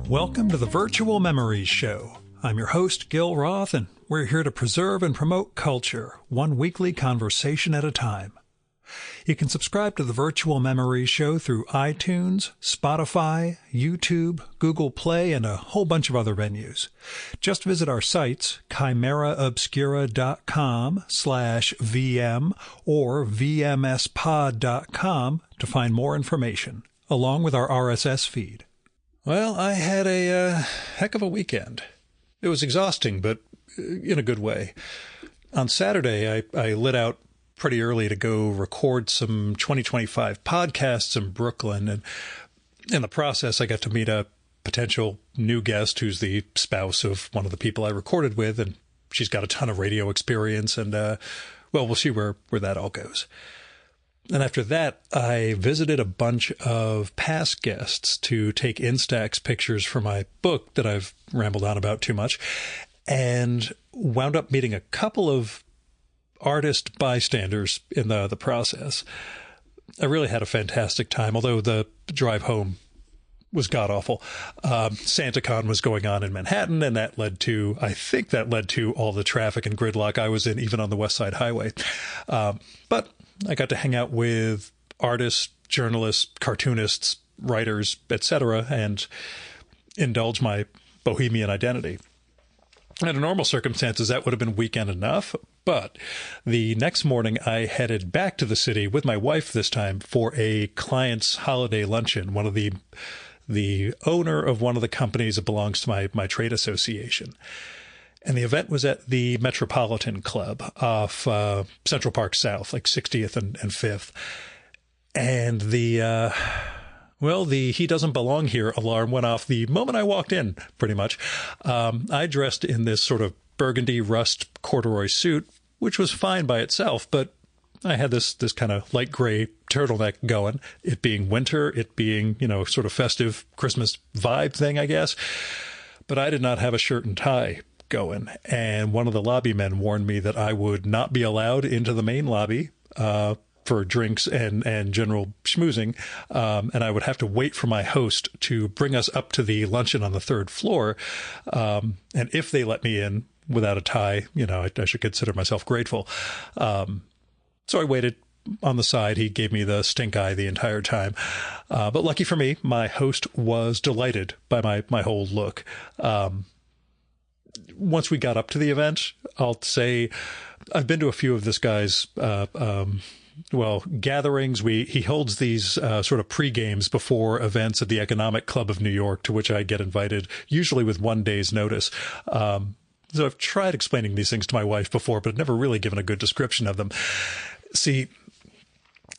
Welcome to the Virtual Memories Show. I'm your host, Gil Roth, and we're here to preserve and promote culture, one weekly conversation at a time. You can subscribe to the Virtual Memories Show through iTunes, Spotify, YouTube, Google Play, and a whole bunch of other venues. Just visit our sites, chimeraobscura.com/VM or vmspod.com to find more information, along with our RSS feed. Well, I had a heck of a weekend. It was exhausting, but in a good way. On Saturday, I lit out pretty early to go record some 2025 podcasts in Brooklyn. And in the process, I got to meet a potential new guest who's the spouse of one of the people I recorded with. And she's got a ton of radio experience. And, well, we'll see where that all goes. And after that, I visited a bunch of past guests to take Instax pictures for my book that I've rambled on about too much, and wound up meeting a couple of artist bystanders in the process. I really had a fantastic time, although the drive home was god-awful. SantaCon was going on in Manhattan, and I think that led to all the traffic and gridlock I was in, even on the West Side Highway. But I got to hang out with artists, journalists, cartoonists, writers, etc., and indulge my bohemian identity. Under normal circumstances, that would have been weekend enough, but the next morning I headed back to the city with my wife this time for a client's holiday luncheon, one of the owner of one of the companies that belongs to my trade association. And the event was at the Metropolitan Club off Central Park South, like 60th and 5th. And the He Doesn't Belong Here alarm went off the moment I walked in, pretty much. I dressed in this sort of burgundy rust corduroy suit, which was fine by itself, but I had this kind of light gray turtleneck going, it being winter, it being, sort of festive Christmas vibe thing, I guess. But I did not have a shirt and tie going. And one of the lobby men warned me that I would not be allowed into the main lobby for drinks and general schmoozing. And I would have to wait for my host to bring us up to the luncheon on the third floor. And if they let me in without a tie, I should consider myself grateful. So I waited on the side. He gave me the stink eye the entire time. But lucky for me, my host was delighted by my whole look. Once we got up to the event, I'll say I've been to a few of this guy's gatherings. He holds these sort of pre-games before events at the Economic Club of New York, to which I get invited, usually with 1 day's notice. So I've tried explaining these things to my wife before, but I've never really given a good description of them. See,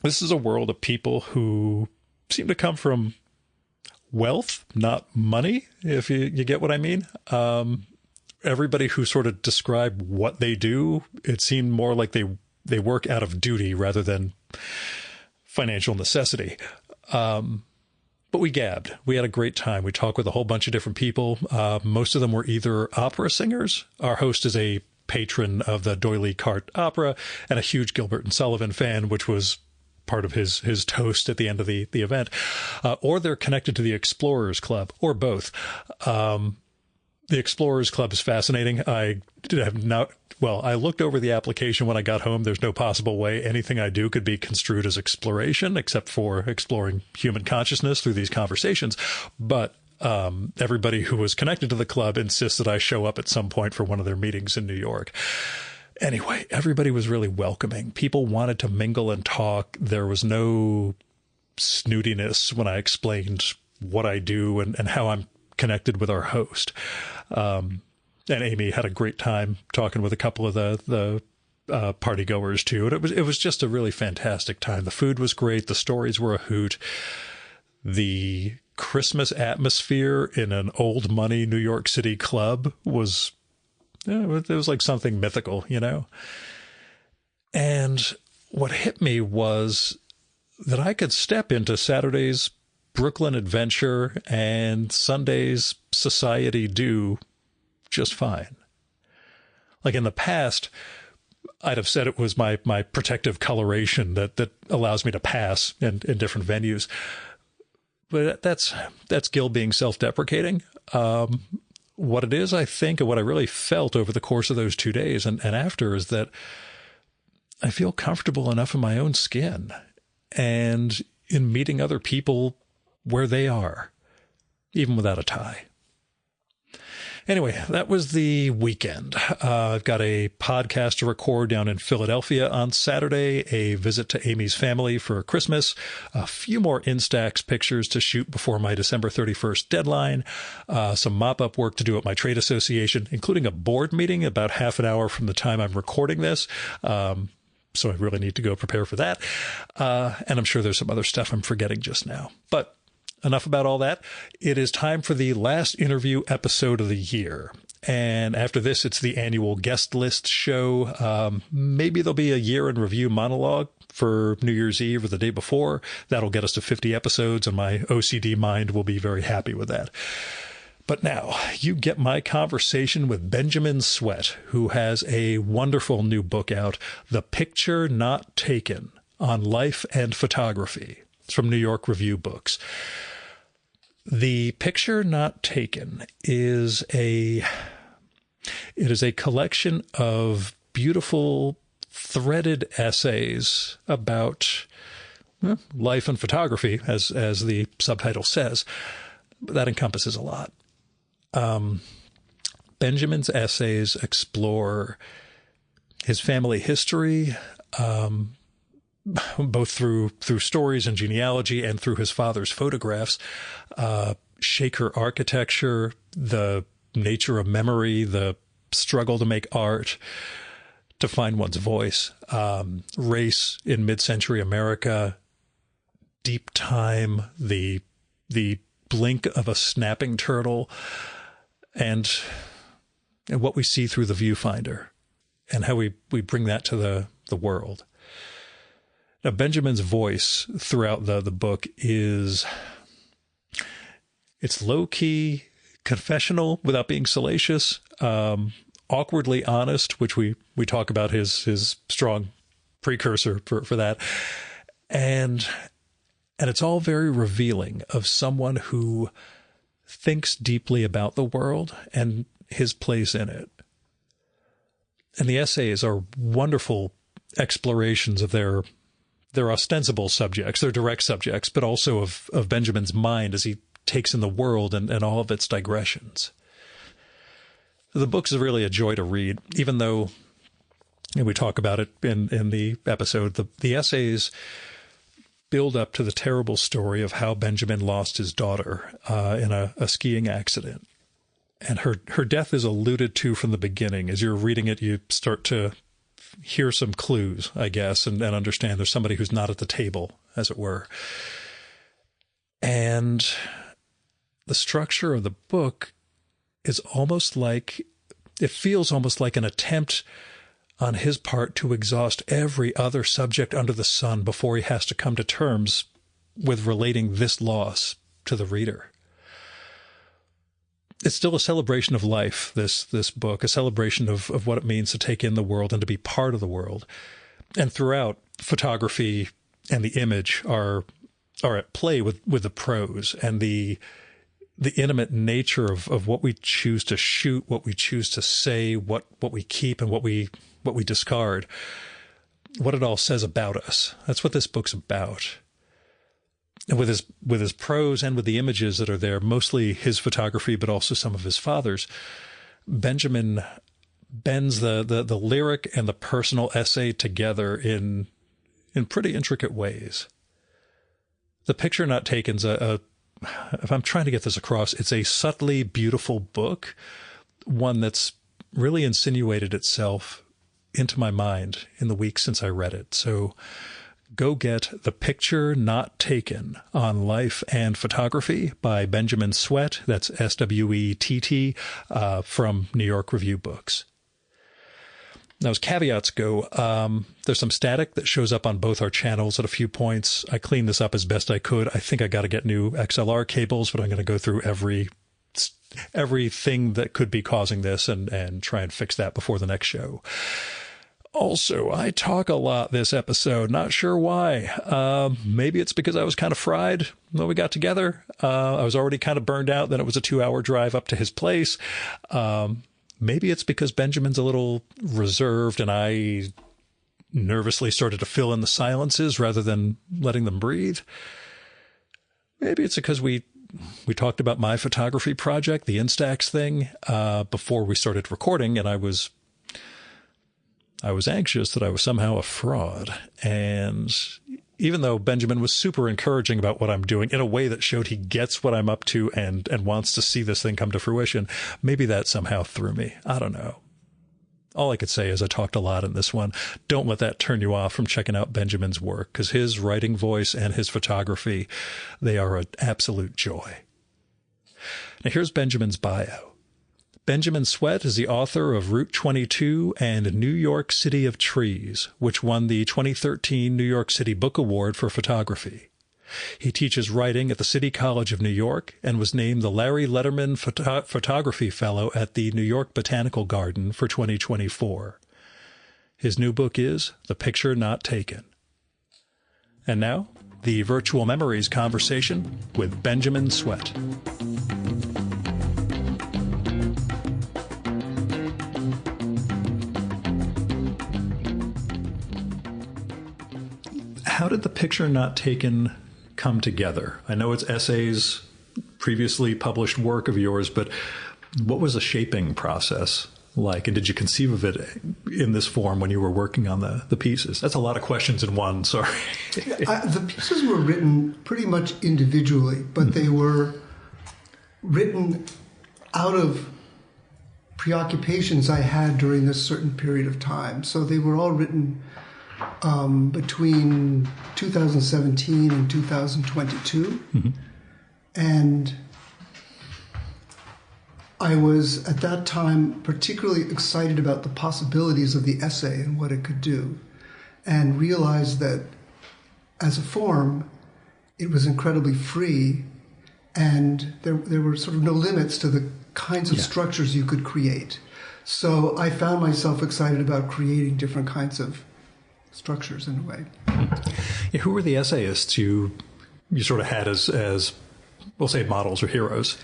this is a world of people who seem to come from wealth, not money, if you get what I mean. Everybody who sort of described what they do, it seemed more like they work out of duty rather than financial necessity. But we gabbed. We had a great time. We talked with a whole bunch of different people. Most of them were either opera singers. Our host is a patron of the D'Oyly Carte Opera and a huge Gilbert and Sullivan fan, which was part of his toast at the end of the event. Or they're connected to the Explorers Club, or both. The Explorers Club is fascinating. I looked over the application when I got home. There's no possible way anything I do could be construed as exploration, except for exploring human consciousness through these conversations. But everybody who was connected to the club insists that I show up at some point for one of their meetings in New York. Anyway, everybody was really welcoming. People wanted to mingle and talk. There was no snootiness when I explained what I do and how I'm connected with our host. And Amy had a great time talking with a couple of the party goers too. And it was just a really fantastic time. The food was great. The stories were a hoot. The Christmas atmosphere in an old money New York City club was, it was like something mythical, And what hit me was that I could step into Saturday's Brooklyn adventure and Sunday's society do just fine. Like in the past, I'd have said it was my protective coloration that allows me to pass in different venues. But that's Gil being self-deprecating. What it is, I think, and what I really felt over the course of those 2 days and after is that I feel comfortable enough in my own skin and in meeting other people where they are, even without a tie. Anyway, that was the weekend. I've got a podcast to record down in Philadelphia on Saturday, a visit to Amy's family for Christmas, a few more Instax pictures to shoot before my December 31st deadline, some mop-up work to do at my trade association, including a board meeting about half an hour from the time I'm recording this. So I really need to go prepare for that. And I'm sure there's some other stuff I'm forgetting just now. But enough about all that. It is time for the last interview episode of the year. And after this, it's the annual guest list show. Maybe there'll be a year in review monologue for New Year's Eve or the day before. That'll get us to 50 episodes, and my OCD mind will be very happy with that. But now, you get my conversation with Benjamin Swett, who has a wonderful new book out, The Picture Not Taken, on Life and Photography. It's from New York Review Books. The Picture Not Taken is a collection of beautiful threaded essays about life and photography, as the subtitle says. That encompasses a lot. Benjamin's essays explore his family history, both through stories and genealogy and through his father's photographs, Shaker architecture, the nature of memory, the struggle to make art, to find one's voice, race in mid-century America, deep time, the blink of a snapping turtle, and what we see through the viewfinder, and how we bring that to the world. Now, Benjamin's voice throughout the book it's low-key, confessional without being salacious, awkwardly honest, which we talk about his strong precursor for that. And it's all very revealing of someone who thinks deeply about the world and his place in it. And the essays are wonderful explorations of their ostensible subjects, their direct subjects, but also of Benjamin's mind as he takes in the world and all of its digressions. The book's really a joy to read, even though, and we talk about it in the episode, the essays build up to the terrible story of how Benjamin lost his daughter in a skiing accident. And her death is alluded to from the beginning. As you're reading it, you start to hear some clues, I guess, and understand there's somebody who's not at the table, as it were. And the structure of the book is it feels almost like an attempt on his part to exhaust every other subject under the sun before he has to come to terms with relating this loss to the reader. It's still a celebration of life, this book, a celebration of what it means to take in the world and to be part of the world. And throughout, photography and the image are at play with the prose and the intimate nature of what we choose to shoot, what we choose to say, what we keep and what we discard, what it all says about us. That's what this book's about. And with his prose and with the images that are there, mostly his photography, but also some of his father's, Benjamin bends the lyric and the personal essay together in pretty intricate ways. The Picture Not Taken's if I'm trying to get this across, it's a subtly beautiful book, one that's really insinuated itself into my mind in the weeks since I read it. So go get The Picture Not Taken on Life and Photography by Benjamin Swett. That's Swett, from New York Review Books. Now, as caveats go, there's some static that shows up on both our channels at a few points. I cleaned this up as best I could. I think I got to get new XLR cables, but I'm going to go through everything that could be causing this and try and fix that before the next show. Also, I talk a lot this episode. Not sure why. Maybe it's because I was kind of fried when we got together. I was already kind of burned out. Then it was a 2-hour drive up to his place. Maybe it's because Benjamin's a little reserved and I nervously started to fill in the silences rather than letting them breathe. Maybe it's because we talked about my photography project, the Instax thing, before we started recording, and I was anxious that I was somehow a fraud. And even though Benjamin was super encouraging about what I'm doing in a way that showed he gets what I'm up to and wants to see this thing come to fruition, maybe that somehow threw me. I don't know. All I could say is I talked a lot in this one. Don't let that turn you off from checking out Benjamin's work, because his writing voice and his photography, they are an absolute joy. Now here's Benjamin's bio. Benjamin Swett is the author of Route 22 and New York City of Trees, which won the 2013 New York City Book Award for photography. He teaches writing at the City College of New York and was named the Larry Letterman Photography Fellow at the New York Botanical Garden for 2024. His new book is The Picture Not Taken. And now, the Virtual Memories conversation with Benjamin Swett. How did The Picture Not Taken come together? I know it's essays, previously published work of yours, but what was the shaping process like? And did you conceive of it in this form when you were working on the pieces? That's a lot of questions in one, sorry. The pieces were written pretty much individually, but they were written out of preoccupations I had during this certain period of time. So they were all written between 2017 and 2022. Mm-hmm. And I was, at that time, particularly excited about the possibilities of the essay and what it could do, and realized that as a form, it was incredibly free, and there were sort of no limits to the kinds of structures you could create. So I found myself excited about creating different kinds of structures in a way. Yeah, who were the essayists you sort of had as we'll say models or heroes?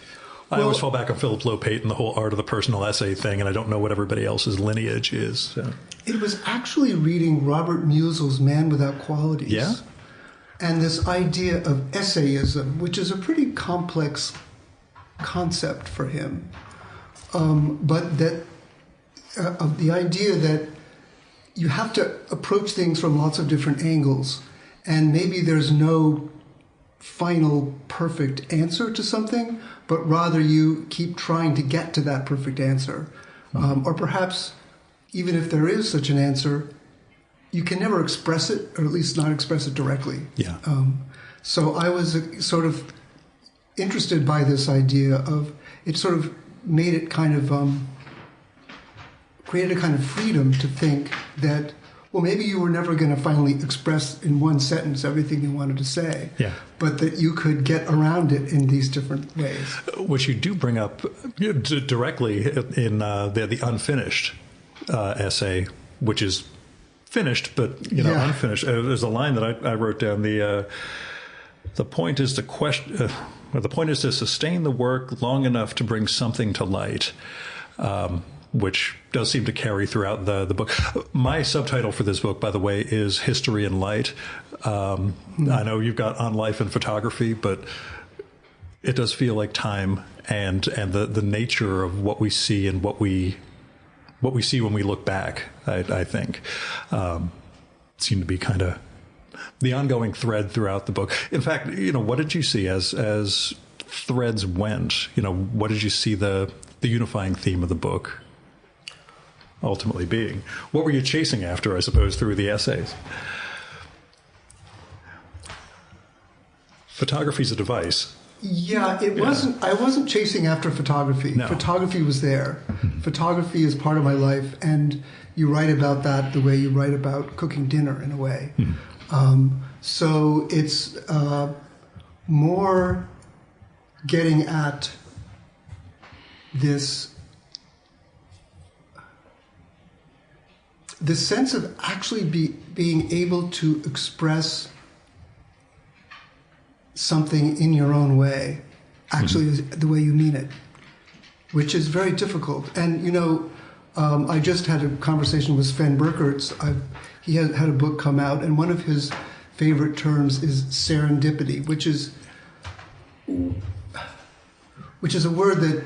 I always fall back on Philip Lopate and the whole art of the personal essay thing, and I don't know what everybody else's lineage is. So. It was actually reading Robert Musil's Man Without Qualities. Yeah? And this idea of essayism, which is a pretty complex concept for him, but that of the idea that you have to approach things from lots of different angles, and maybe there's no final perfect answer to something, but rather you keep trying to get to that perfect answer. Or perhaps, even if there is such an answer, you can never express it, or at least not express it directly. Yeah. So I was sort of interested by this idea of, it sort of made it kind of, created a kind of freedom to think that, well, maybe you were never going to finally express in one sentence everything you wanted to say, but that you could get around it in these different ways. Which you do bring up directly in the unfinished essay, which is finished, but unfinished. There's a line that I wrote down. The point is to question. The point is to sustain the work long enough to bring something to light. Which does seem to carry throughout the book. My subtitle for this book, by the way, is History and Light. I know you've got On Life and Photography, but it does feel like time and the nature of what we see and what we see when we look back, I think, seem to be kind of the ongoing thread throughout the book. In fact, what did you see as threads went? What did you see the unifying theme of the book ultimately being? What were you chasing after, I suppose, through the essays? Photography's a device. Yeah, wasn't. I wasn't chasing after photography. No. Photography was there. Photography is part of my life, and you write about that the way you write about cooking dinner, in a way. So it's more getting at this the sense of actually being able to express something in your own way, actually is the way you mean it, which is very difficult. And, you know, I just had a conversation with Sven Berkertz. He had a book come out, and one of his favorite terms is serendipity, which is a word that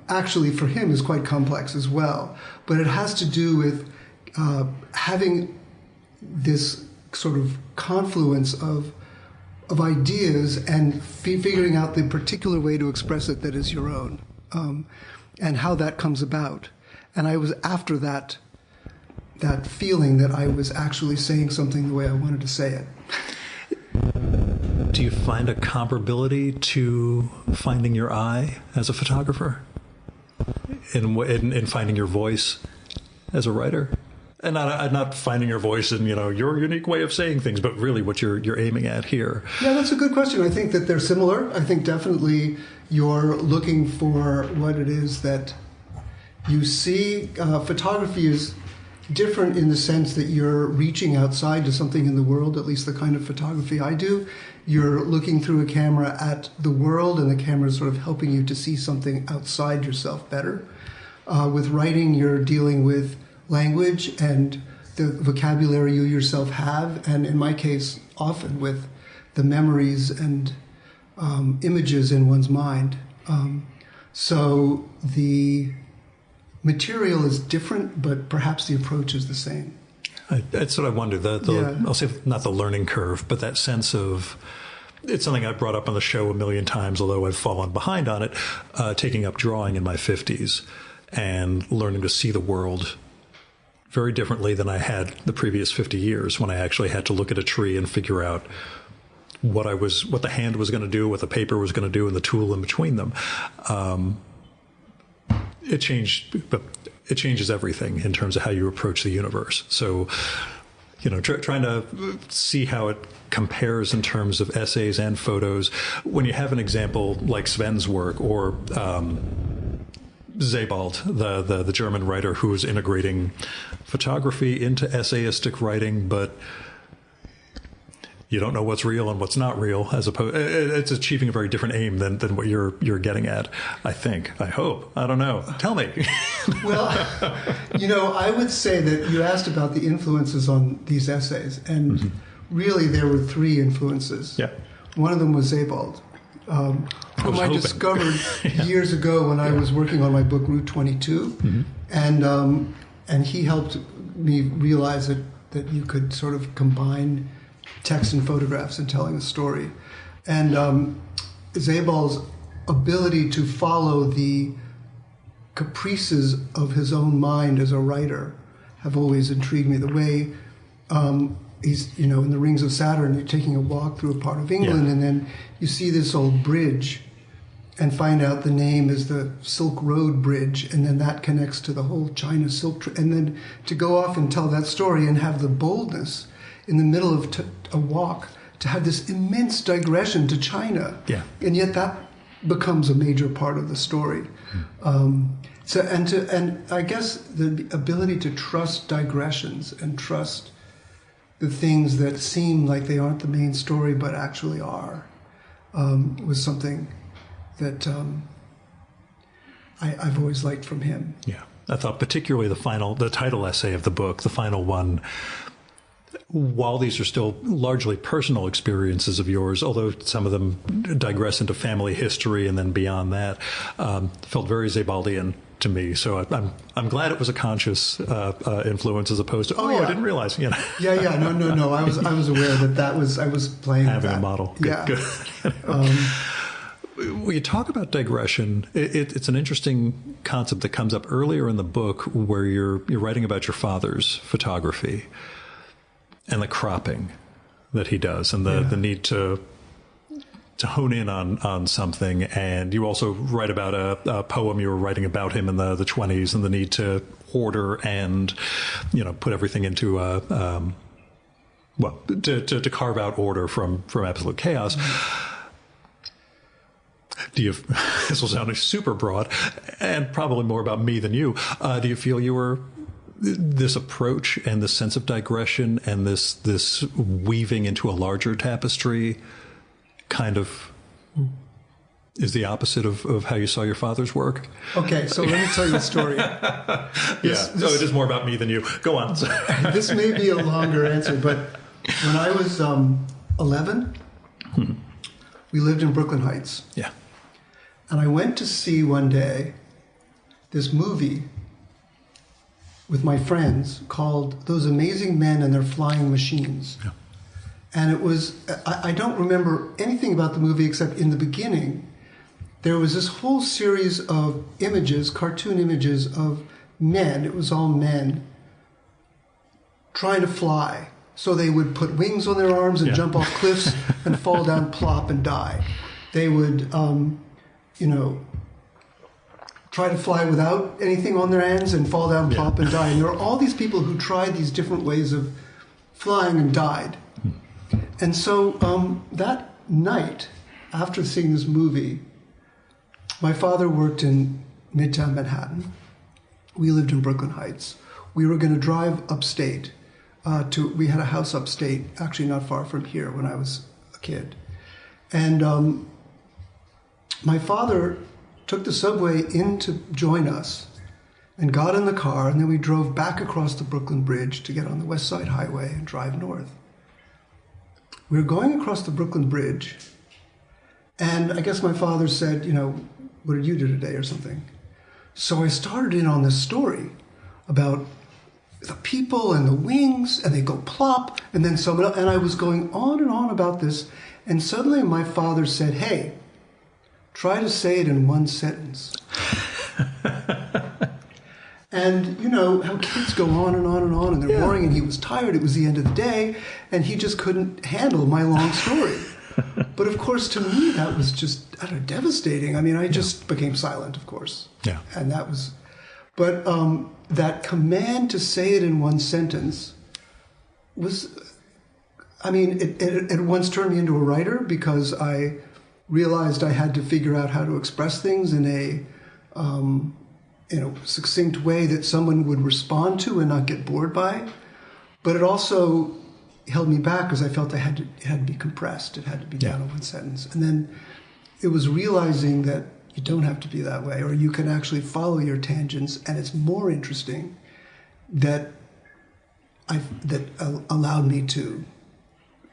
actually for him is quite complex as well. But it has to do with having this sort of confluence of ideas and figuring out the particular way to express it that is your own, and how that comes about. And I was after that feeling that I was actually saying something the way I wanted to say it. Do you find a comparability to finding your eye as a photographer, in finding your voice as a writer? And not finding your voice in, you know, your unique way of saying things, but really what you're aiming at here. Yeah, that's a good question. I think that they're similar. I think definitely you're looking for what it is that you see. Photography is different in the sense that you're reaching outside to something in the world, at least the kind of photography I do. You're looking through a camera at the world, and the camera is sort of helping you to see something outside yourself better. With writing, you're dealing with language and the vocabulary you yourself have, and in my case, often with the memories and images in one's mind. So the material is different, but perhaps the approach is the same. That's what I wonder. I'll say not the learning curve, but that sense of, it's something I brought up on the show a million times, although I've fallen behind on it, taking up drawing in my 50s and learning to see the world very differently than I had the previous 50 years, when I actually had to look at a tree and figure out what the hand was going to do, what the paper was going to do, and the tool in between them. It changes everything in terms of how you approach the universe. So, you know, trying to see how it compares in terms of essays and photos. When you have an example like Sven's work, or Sebald, the German writer who is integrating photography into essayistic writing, but you don't know what's real and what's not real, as opposed, it's achieving a very different aim than what you're getting at, I think. I hope. I don't know. Tell me. Well, you know, I would say that you asked about the influences on these essays, and really there were three influences. Yeah. One of them was Sebald, whom I discovered years ago when I was working on my book Route 22, and he helped me realize that you could sort of combine text and photographs in telling a story. And Sebald's ability to follow the caprices of his own mind as a writer have always intrigued me. The way he's, you know, in the Rings of Saturn, you're taking a walk through a part of England, and then you see this old bridge and find out the name is the Silk Road Bridge, and then that connects to the whole China Silk and then to go off and tell that story and have the boldness in the middle of a walk to have this immense digression to China. Yeah. And yet that becomes a major part of the story. And I guess the ability to trust digressions and trust the things that seem like they aren't the main story but actually are, was something that I've always liked from him. Yeah. I thought particularly the title essay of the book, the final one, while these are still largely personal experiences of yours, although some of them digress into family history and then beyond that, felt very Sebaldian to me. So I'm glad it was a conscious influence as opposed to, I didn't realize, you know. No. I was aware that I was playing having with that. A model. Good. When you talk about digression, it's an interesting concept that comes up earlier in the book, where you're writing about your father's photography and the cropping that he does, and the need to hone in on something. And you also write about a poem you were writing about him in the 20s, and the need to order and, you know, put everything into to carve out order from absolute chaos. This will sound super broad and probably more about me than you. Do you feel you were this approach and this sense of digression and this weaving into a larger tapestry kind of is the opposite of how you saw your father's work. Okay, so let me tell you a story. So it is more about me than you. Go on. This may be a longer answer, but when I was 11, we lived in Brooklyn Heights. Yeah. And I went to see one day this movie with my friends called Those Amazing Men and Their Flying Machines. Yeah. And it was, I don't remember anything about the movie except in the beginning, there was this whole series of images, cartoon images of men, it was all men, trying to fly. So they would put wings on their arms and jump off cliffs and fall down, plop, and die. They would, try to fly without anything on their hands and fall down, plop, and die. And there were all these people who tried these different ways of flying and died. And so that night, after seeing this movie, my father worked in Midtown Manhattan. We lived in Brooklyn Heights. We were going to drive upstate. We had a house upstate, actually not far from here when I was a kid. And my father took the subway in to join us and got in the car, and then we drove back across the Brooklyn Bridge to get on the West Side Highway and drive north. We were going across the Brooklyn Bridge, and I guess my father said, what did you do today or something? So I started in on this story about the people and the wings, and they go plop, and then someone else, and I was going on and on about this, and suddenly my father said, hey, try to say it in one sentence. And you know how kids go on and on and on, and they're boring, and he was tired, it was the end of the day, and he just couldn't handle my long story. But of course, to me, that was just, devastating. I mean, I just became silent, of course. Yeah. And that was, but that command to say it in one sentence was, it once turned me into a writer because I realized I had to figure out how to express things in a succinct way that someone would respond to and not get bored by. But it also held me back because I felt it had to be compressed. It had to be done in one sentence. And then it was realizing that you don't have to be that way, or you can actually follow your tangents, and it's more interesting that allowed me to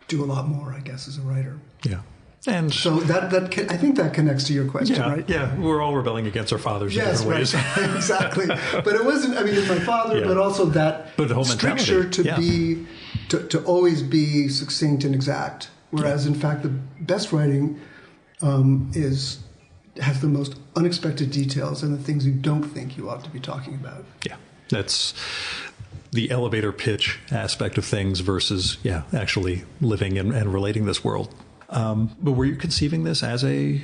do a lot more, I guess, as a writer. Yeah. And so I think that connects to your question, right? Yeah, we're all rebelling against our fathers in different ways. Right. Exactly. But it wasn't, it's my father, but also that but the whole stricture to always be succinct and exact. Whereas, in fact, the best writing has the most unexpected details and the things you don't think you ought to be talking about. Yeah, that's the elevator pitch aspect of things versus, actually living and relating this world. But were you conceiving this as a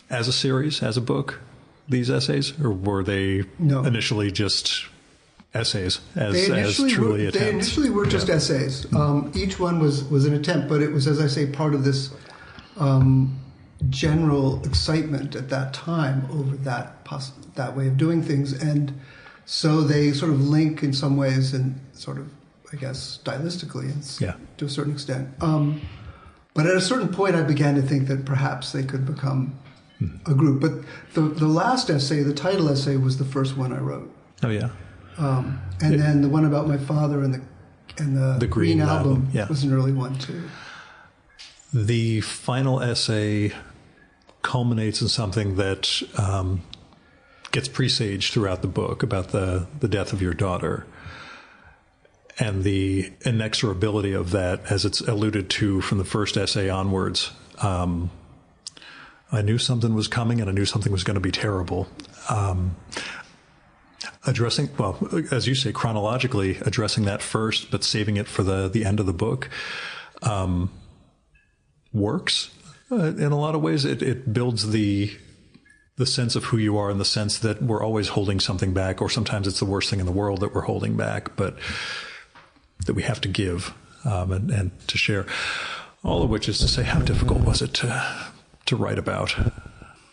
series, as a book, these essays, or were they initially just essays as truly attempts? They initially were just essays. Each one was an attempt, but it was, as I say, part of this general excitement at that time over that way of doing things, and so they sort of link in some ways, and sort of, I guess, stylistically, to a certain extent. But at a certain point, I began to think that perhaps they could become a group. But the last essay, the title essay, was the first one I wrote. Oh yeah. And then the one about my father and the Green Album was an early one too. The final essay culminates in something that gets presaged throughout the book about the death of your daughter. And the inexorability of that, as it's alluded to from the first essay onwards. I knew something was coming, and I knew something was going to be terrible. Addressing, well, as you say, chronologically, addressing that first, but saving it for the end of the book, works in a lot of ways. It builds the sense of who you are, in the sense that we're always holding something back, or sometimes it's the worst thing in the world that we're holding back, but that we have to give and to share. All of which is to say, how difficult was it to write about,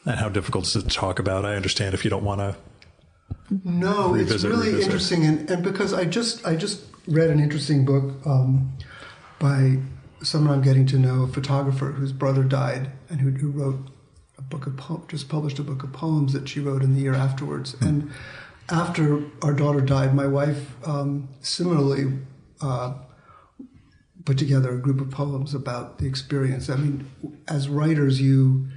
and how difficult is it to talk about? I understand if you don't want to No, it's really interesting, and because I just read an interesting book by someone I'm getting to know, a photographer whose brother died, and who wrote a book of just published a book of poems that she wrote in the year afterwards. And after our daughter died, my wife similarly put together a group of poems about the experience. I mean, as writers, you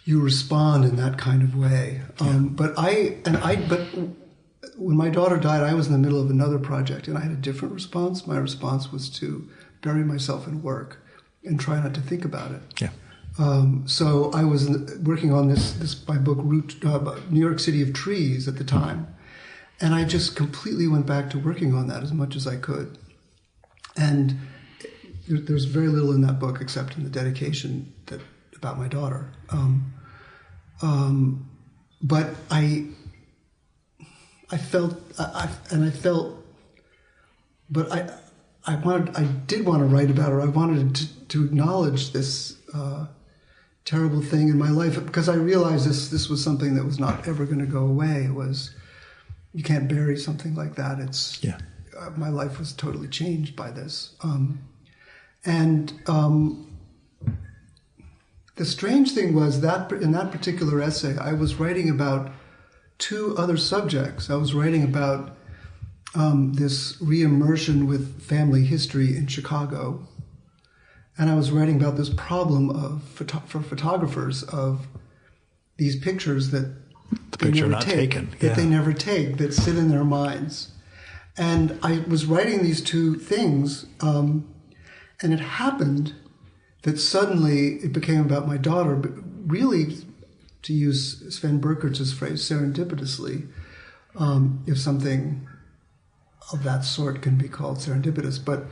respond in that kind of way. But when my daughter died, I was in the middle of another project, and I had a different response. My response was to bury myself in work and try not to think about it. Yeah. So I was working on my book, New York City of Trees, at the time, and I just completely went back to working on that as much as I could. And there's very little in that book except in the dedication about my daughter. But I did want to write about her. I wanted to acknowledge this terrible thing in my life, because I realized this was something that was not ever going to go away. It was, you can't bury something like that. My life was totally changed by this. The strange thing was that in that particular essay, I was writing about two other subjects. I was writing about this re-immersion with family history in Chicago. And I was writing about this problem for photographers of these pictures that they never take, that sit in their minds. And I was writing these two things, and it happened that suddenly it became about my daughter, but really, to use Sven Burkert's phrase, serendipitously, if something of that sort can be called serendipitous. But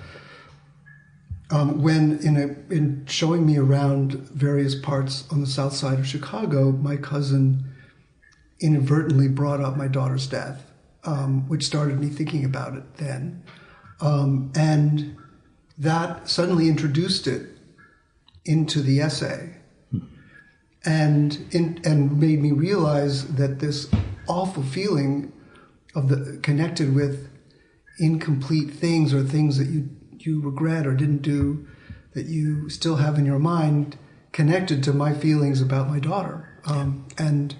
when in showing me around various parts on the south side of Chicago, my cousin inadvertently brought up my daughter's death, which started me thinking about it then. And that suddenly introduced it into the essay, and made me realize that this awful feeling connected with incomplete things, or things that you regret or didn't do, that you still have in your mind, connected to my feelings about my daughter, and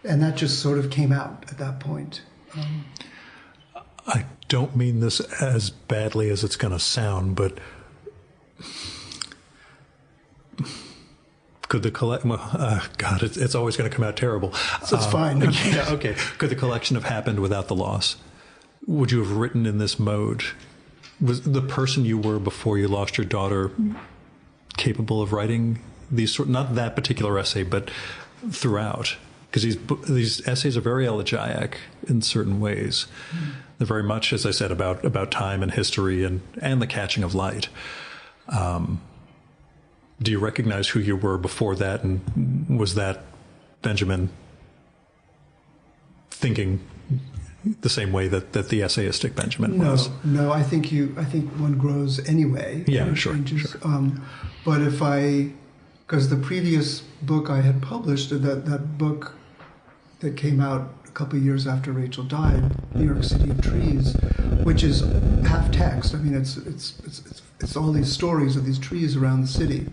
that just sort of came out at that point. I don't mean this as badly as it's going to sound, but could the God, it's always going to come out terrible. So it's fine. Yeah, okay. Could the collection have happened without the loss? Would you have written in this mode? Was the person you were before you lost your daughter capable of writing these not that particular essay, but throughout? Because these essays are very elegiac in certain ways. They're very much, as I said, about time and history and the catching of light. Do you recognize who you were before that, and was that Benjamin thinking the same way that the essayistic Benjamin was? No. I think one grows anyway. Yeah, sure. But because the previous book I had published, that book that came out a couple of years after Rachel died, New York City of Trees, which is half text. I mean, it's all these stories of these trees around the city.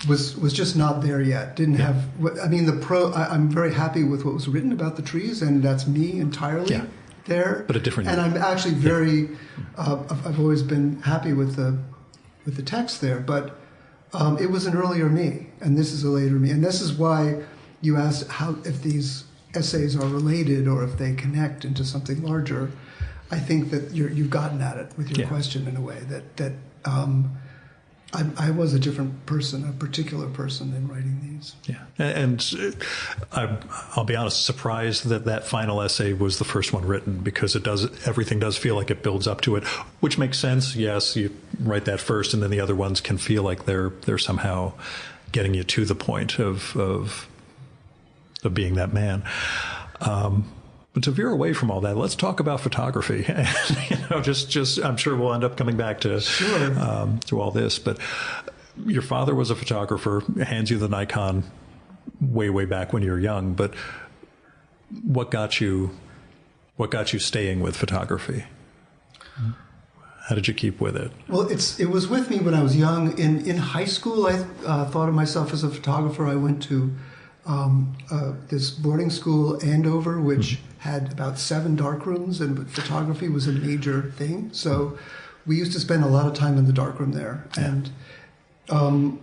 Was just not there yet. Didn't have. I mean, I'm very happy with what was written about the trees, and that's me entirely there. But a different. And I'm actually very. I've always been happy with the text there, but it was an earlier me, and this is a later me, and this is why you asked if these essays are related or if they connect into something larger. I think that you've gotten at it with your question in a way that. I was a different person, a particular person in writing these. Yeah, and I'll be honest, surprised that final essay was the first one written, because everything does feel like it builds up to it, which makes sense. Yes, you write that first, and then the other ones can feel like they're somehow getting you to the point of being that man. But to veer away from all that, let's talk about photography. Just I'm sure we'll end up coming back to all this. But your father was a photographer, hands you the Nikon way back when you were young, but what got you staying with photography? How did you keep with it? Well, it was with me when I was young. In high school, I thought of myself as a photographer. I went to this boarding school, Andover, which had about 7 darkrooms, and photography was a major thing. So we used to spend a lot of time in the darkroom there. Yeah. And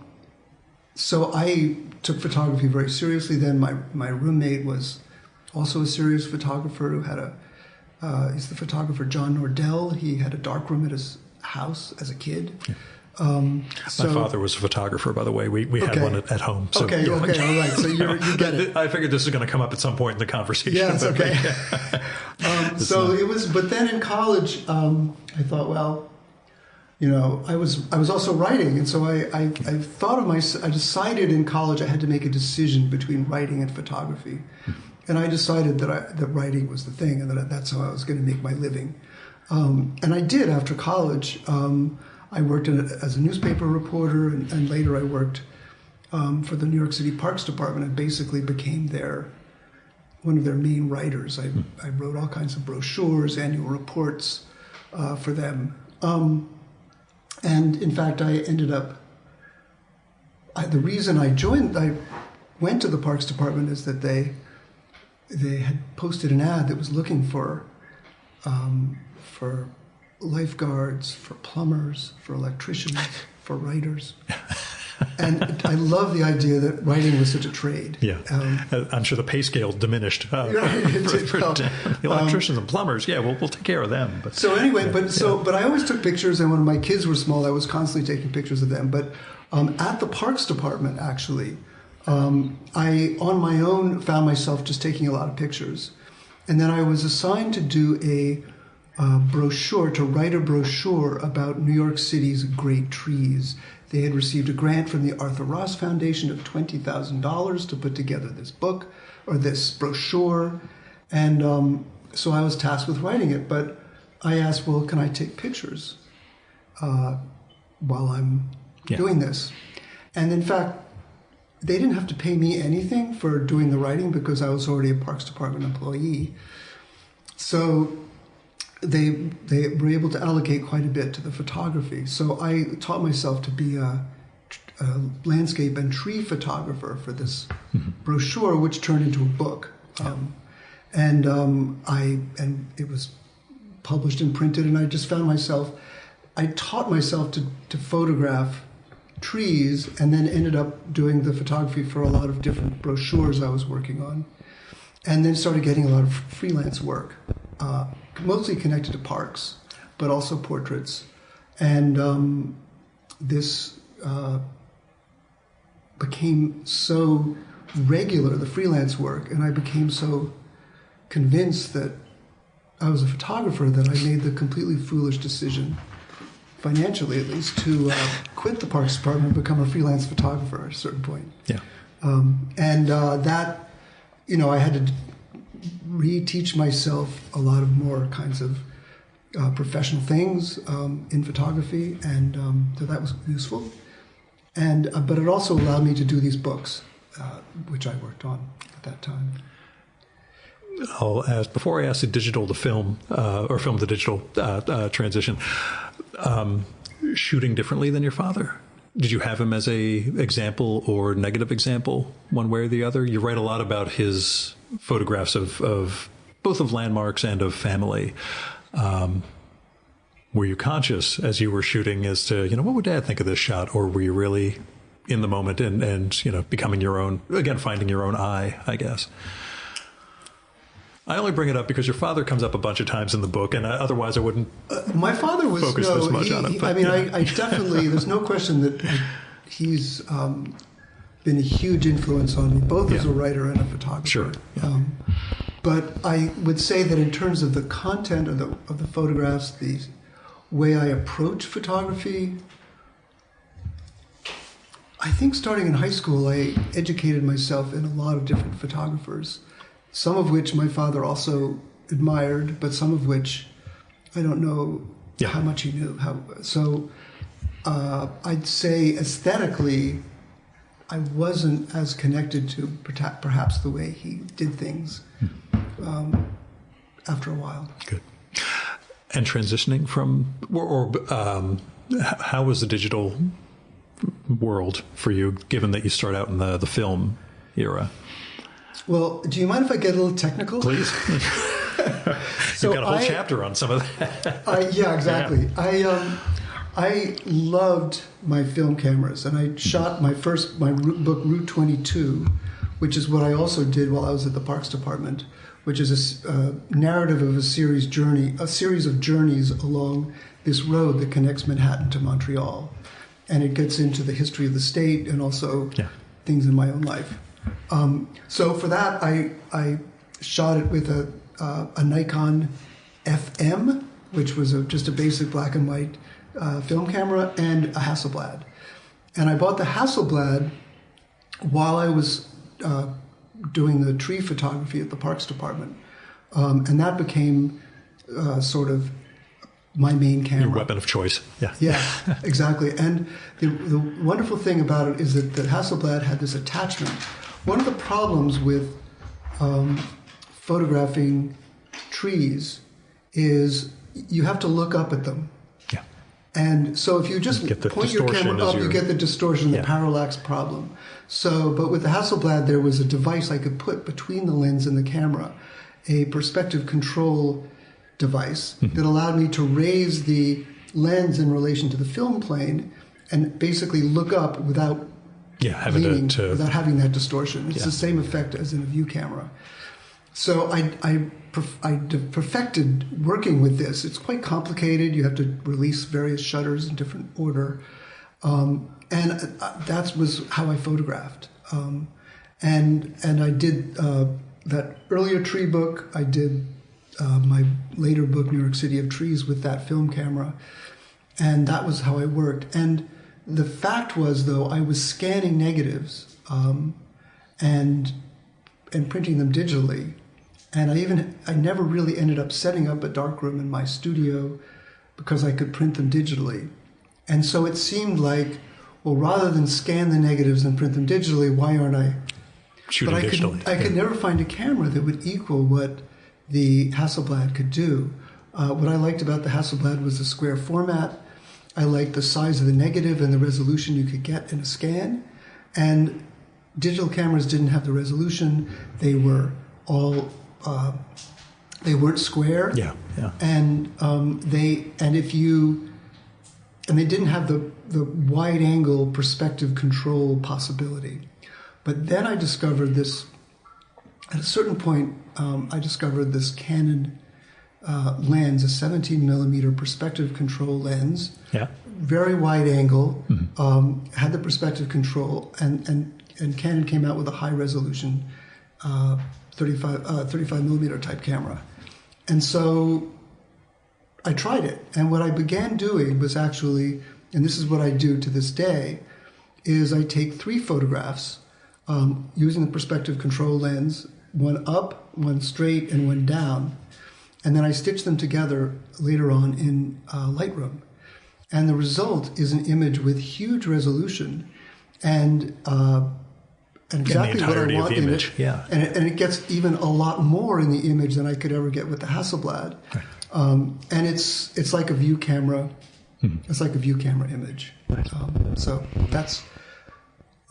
so I took photography very seriously. Then my roommate was also a serious photographer who had he's the photographer John Nordell. He had a darkroom at his house as a kid. Yeah. My father was a photographer, by the way. We had one at home. So, okay, all right. So you get it. I figured this was going to come up at some point in the conversation. Yes, okay. It was, but then in college, I thought, well, I was also writing, and so I thought of I decided in college I had to make a decision between writing and photography, and I decided that writing was the thing, and that's how I was going to make my living, and I did after college. I worked as a newspaper reporter, and later I worked for the New York City Parks Department and basically became one of their main writers. I wrote all kinds of brochures, annual reports for them. And in fact, I ended up, the reason I went to the Parks Department is that they had posted an ad that was looking for lifeguards, for plumbers, for electricians, for writers. And I love the idea that writing was such a trade. Yeah, I'm sure the pay scale diminished for the electricians and plumbers. Yeah, we'll take care of them. But, so anyway, but I always took pictures, and when my kids were small, I was constantly taking pictures of them. But at the Parks Department, actually, I on my own found myself just taking a lot of pictures, and then I was assigned to do a brochure, to write a brochure about New York City's great trees. They had received a grant from the Arthur Ross Foundation of $20,000 to put together this book, or this brochure, and so I was tasked with writing it. But I asked, well, can I take pictures while I'm doing this? And in fact, they didn't have to pay me anything for doing the writing because I was already a Parks Department employee. So they were able to allocate quite a bit to the photography. So I taught myself to be a landscape and tree photographer for this brochure, which turned into a book. And it was published and printed, and I just found I taught myself to photograph trees, and then ended up doing the photography for a lot of different brochures I was working on, and then started getting a lot of freelance work, mostly connected to parks, but also portraits. And this became so regular, the freelance work, and I became so convinced that I was a photographer that I made the completely foolish decision, financially at least, to quit the Parks Department and become a freelance photographer at a certain point. Yeah. That, I had to reteach myself a lot of more kinds of professional things in photography, and so that was useful. But it also allowed me to do these books, which I worked on at that time. I'll ask, before I ask the digital to film, or film to digital transition, shooting differently than your father? Did you have him as a example or negative example, one way or the other? You write a lot about his photographs of both of landmarks and of family. Were you conscious as you were shooting as to, what would Dad think of this shot? Or were you really in the moment and becoming your own, again, finding your own eye, I guess? I only bring it up because your father comes up a bunch of times in the book, and otherwise I wouldn't my father was, focus this much on it. But, I definitely, there's no question that he's been a huge influence on me, both as a writer and a photographer. Sure. Yeah. But I would say that in terms of the content of the photographs, the way I approach photography, I think starting in high school, I educated myself in a lot of different photographers, some of which my father also admired, but some of which I don't know how much he knew. So I'd say aesthetically, I wasn't as connected to perhaps the way he did things after a while. Good. And transitioning from, how was the digital world for you, given that you start out in the film era? Well, do you mind if I get a little technical? Please. So You've got a whole chapter on some of that. Yeah, exactly. Yeah. I loved my film cameras, and I shot my book, Route 22, which is what I also did while I was at the Parks Department, which is a narrative of a series of journeys along this road that connects Manhattan to Montreal. And it gets into the history of the state and also things in my own life. So for that, I shot it with a Nikon FM, which was just a basic black and white film camera, and a Hasselblad. And I bought the Hasselblad while I was doing the tree photography at the Parks Department. And that became sort of my main camera. Your weapon of choice. Yeah. Yeah, exactly. And the wonderful thing about it is that the Hasselblad had this attachment. One of the problems with photographing trees is you have to look up at them. Yeah. And so if you just point your camera up, you get the distortion, the parallax problem. So, but with the Hasselblad, there was a device I could put between the lens and the camera, a perspective control device that allowed me to raise the lens in relation to the film plane and basically look up without leaning, without having that distortion. It's the same effect as in a view camera. So I perfected working with this. It's quite complicated. You have to release various shutters in different order. And that was how I photographed. And I did that earlier tree book. I did my later book, New York City of Trees, with that film camera. And that was how I worked. And the fact was, though, I was scanning negatives and printing them digitally. And I never really ended up setting up a darkroom in my studio because I could print them digitally. And so it seemed like, well, rather than scan the negatives and print them digitally, why aren't I shooting digitally? I could never find a camera that would equal what the Hasselblad could do. What I liked about the Hasselblad was the square format. I liked the size of the negative and the resolution you could get in a scan. And digital cameras didn't have the resolution. They were all they weren't square. Yeah. And they didn't have the wide angle perspective control possibility. But then I discovered this. At a certain point, I discovered this Canon lens, a 17 millimeter perspective control lens. Yeah. Very wide angle, had the perspective control, and Canon came out with a high resolution 35 millimeter type camera. And so I tried it. And what I began doing was actually, and this is what I do to this day, is I take 3 photographs using the perspective control lens, one up, one straight, and one down. And then I stitch them together later on in Lightroom. And the result is an image with huge resolution and exactly what I want in it. Yeah. And it gets even a lot more in the image than I could ever get with the Hasselblad. Right. And it's like a view camera. It's like a view camera image. So that's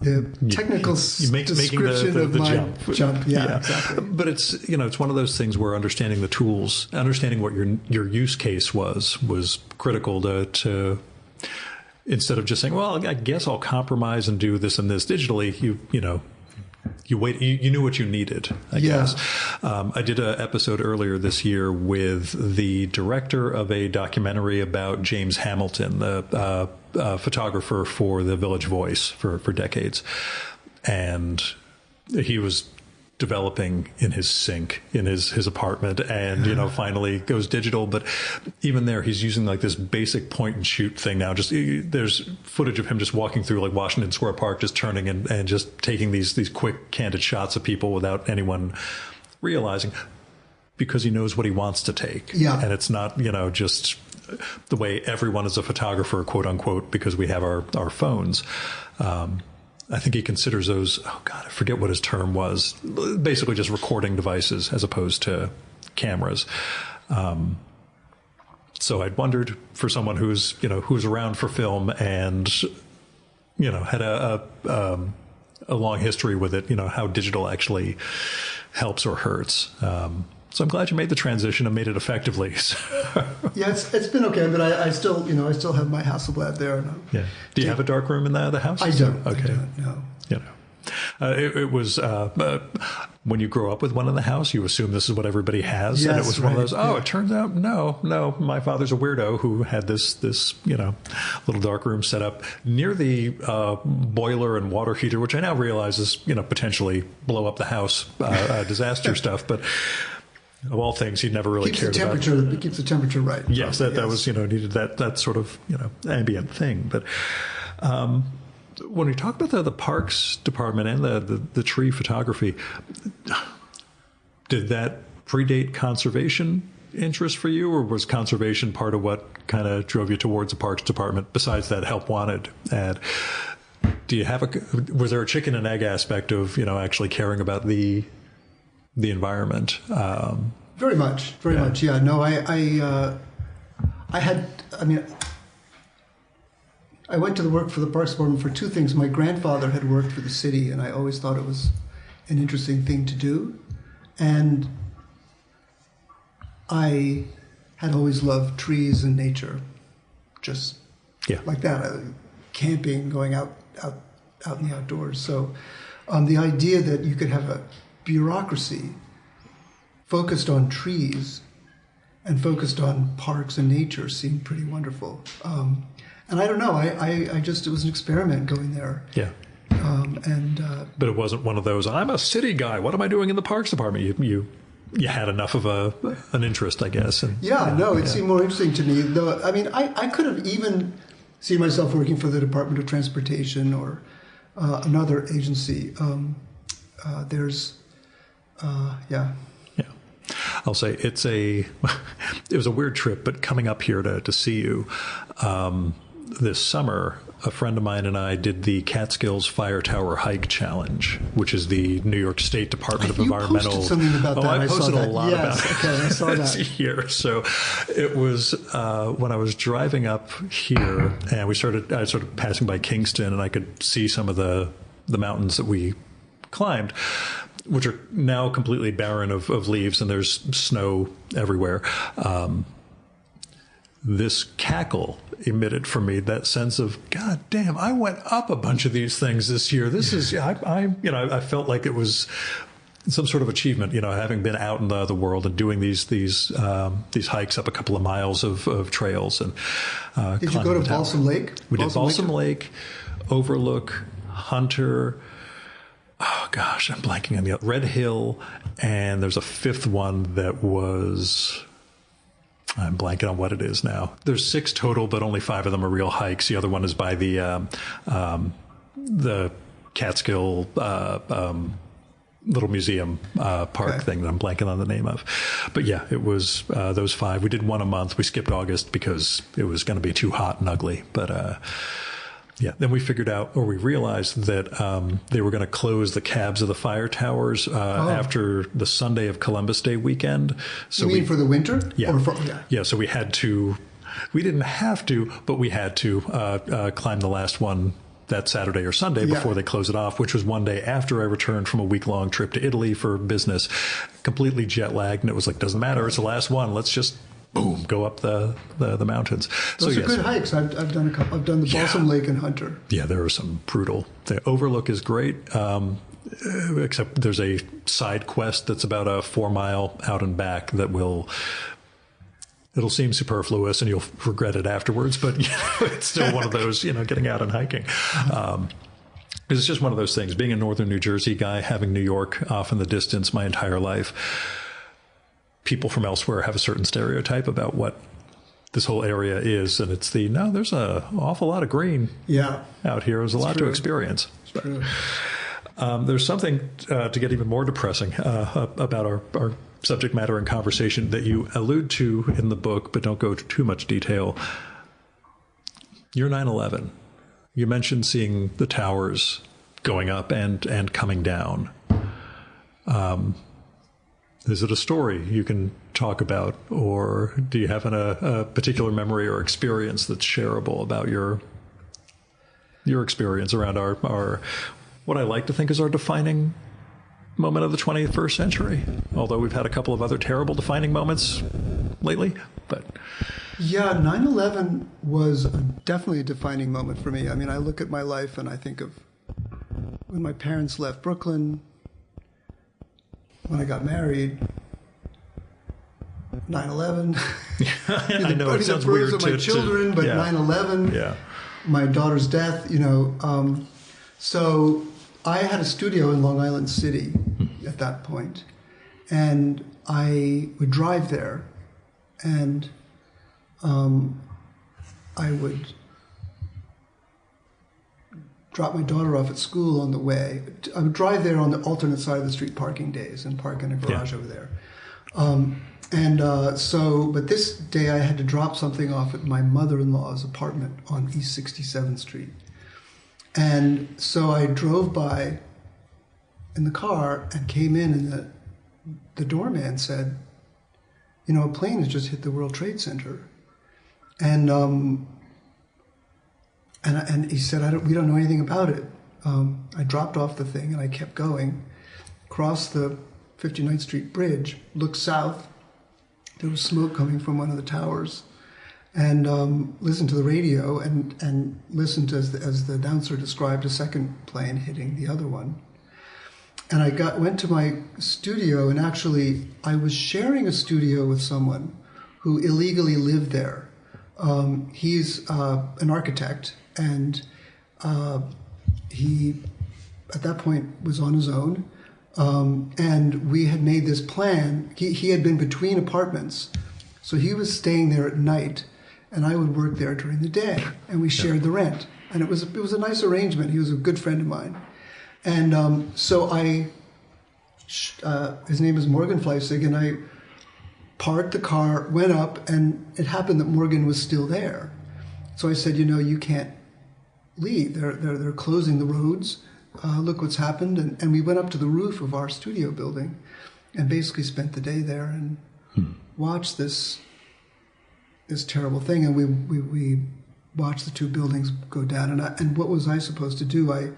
the technical description of my jump. Yeah, exactly. But it's one of those things where understanding the tools, understanding what your use case was critical to instead of just saying, well, I guess I'll compromise and do this and this digitally. You knew what you needed, I guess. I did an episode earlier this year with the director of a documentary about James Hamilton, the photographer for the Village Voice for decades. And he was developing in his sink in his apartment and finally goes digital, but even there he's using like this basic point and shoot thing now. Just there's footage of him just walking through like Washington Square Park, just turning and just taking these quick candid shots of people without anyone realizing, because he knows what he wants to take. And it's not just the way everyone is a photographer, quote unquote, because we have our phones. I think he considers those, oh God, I forget what his term was, basically just recording devices as opposed to cameras. So I'd wondered, for someone who's around for film and, had a long history with it, how digital actually helps or hurts. So I'm glad you made the transition and made it effectively. Yeah, it's been okay, but I still have my Hasselblad there. Yeah. Do you have a dark room in the house? I don't. Okay. I don't, no. It was when you grow up with one in the house, you assume this is what everybody has, yes, and it was one of those. Oh, yeah. It turns out no. My father's a weirdo who had this little dark room set up near the boiler and water heater, which I now realize is potentially blow up the house disaster stuff, but. Of all things, he never really cared about. It keeps the temperature right. Yes, that was needed that sort of ambient thing. But when we talk about the parks department and the tree photography, did that predate conservation interest for you, or was conservation part of what kind of drove you towards the parks department? Besides that help wanted ad, do you have was there a chicken and egg aspect of actually caring about the environment? Very much. Yeah. No, I went to the work for the Parks Department for two things. My grandfather had worked for the city, and I always thought it was an interesting thing to do. And I had always loved trees and nature, just like that, camping, going out in the outdoors. So the idea that you could have a bureaucracy focused on trees and focused on parks and nature seemed pretty wonderful. And I don't know, I just, it was an experiment going there. Yeah. But it wasn't one of those, I'm a city guy, what am I doing in the parks department? You had enough of an interest, I guess. And, it seemed more interesting to me. Though, I mean, I could have even seen myself working for the Department of Transportation or another agency. I'll say it was a weird trip, but coming up here to see you this summer, a friend of mine and I did the Catskills Fire Tower Hike Challenge, which is the New York State Department of Environmental. You posted something about that. I posted a lot about it. Okay, I saw that this year. So it was when I was driving up here, and I started passing by Kingston, and I could see some of the mountains that we climbed, which are now completely barren of leaves, and there's snow everywhere. This cackle emitted from me that sense of, God damn, I went up a bunch of these things this year. This is, I felt like it was some sort of achievement, having been out in the world and doing these hikes up a couple of miles of trails. And did you go to Balsam Lake? We did Balsam Lake, Overlook, Hunter. Oh gosh, I'm blanking on the other. Red Hill, and there's a fifth one that was. I'm blanking on what it is now. There's 6 total, but only 5 of them are real hikes. The other one is by the Catskill little museum park thing that I'm blanking on the name of. But yeah, it was those 5. We did one a month. We skipped August because it was going to be too hot and ugly. But then we figured out, or we realized that they were going to close the cabs of the fire towers after the Sunday of Columbus Day weekend. So you mean for the winter? Yeah. Yeah, so we didn't have to, but we had to climb the last one that Saturday or Sunday before they close it off, which was one day after I returned from a week-long trip to Italy for business, completely jet-lagged, and it was like, doesn't matter, it's the last one, let's just boom, go up the mountains. Those are good hikes. I've done a couple. I've done the Balsam Lake and Hunter. Yeah, there are some brutal. The Overlook is great, except there's a side quest that's about a 4-mile out and back that it'll seem superfluous and you'll regret it afterwards, but it's still one of those, getting out and hiking. It's just one of those things. Being a northern New Jersey guy, having New York off in the distance my entire life, people from elsewhere have a certain stereotype about what this whole area is, and it's there's an awful lot of green out here. There's a lot to experience. There's something to get even more depressing about our subject matter and conversation that you allude to in the book, but don't go into too much detail. Your 9/11. You mentioned seeing the towers going up and coming down. Is it a story you can talk about, or do you have a particular memory or experience that's shareable about your experience around our what I like to think is our defining moment of the 21st century? Although we've had a couple of other terrible defining moments lately, but yeah, 9/11 was definitely a defining moment for me. I mean, I look at my life and I think of when my parents left Brooklyn, when I got married, 9/11. I know it sounds weird to my children, but 9/11, my daughter's death. So I had a studio in Long Island City at that point, and I would drive there, and I would drop my daughter off at school on the way. I would drive there on the alternate side of the street parking days and park in a garage over there. But this day I had to drop something off at my mother-in-law's apartment on East 67th Street. And so I drove by in the car and came in, and the doorman said, a plane has just hit the World Trade Center. And he said, we don't know anything about it. I dropped off the thing and I kept going, crossed the 59th Street Bridge, looked south. There was smoke coming from one of the towers, and listened to the radio and listened as the announcer described a second plane hitting the other one. And I went to my studio, and actually I was sharing a studio with someone who illegally lived there. He's an architect, and he, at that point, was on his own. And we had made this plan. He had been between apartments, so he was staying there at night, and I would work there during the day, and we shared the rent. And it was a nice arrangement. He was a good friend of mine. And so his name is Morgan Fleissig, and I parked the car, went up, and it happened that Morgan was still there. So I said, you can't leave. They're closing the roads. Look what's happened. And we went up to the roof of our studio building and basically spent the day there and watched this terrible thing. And we watched the two buildings go down. And what was I supposed to do? I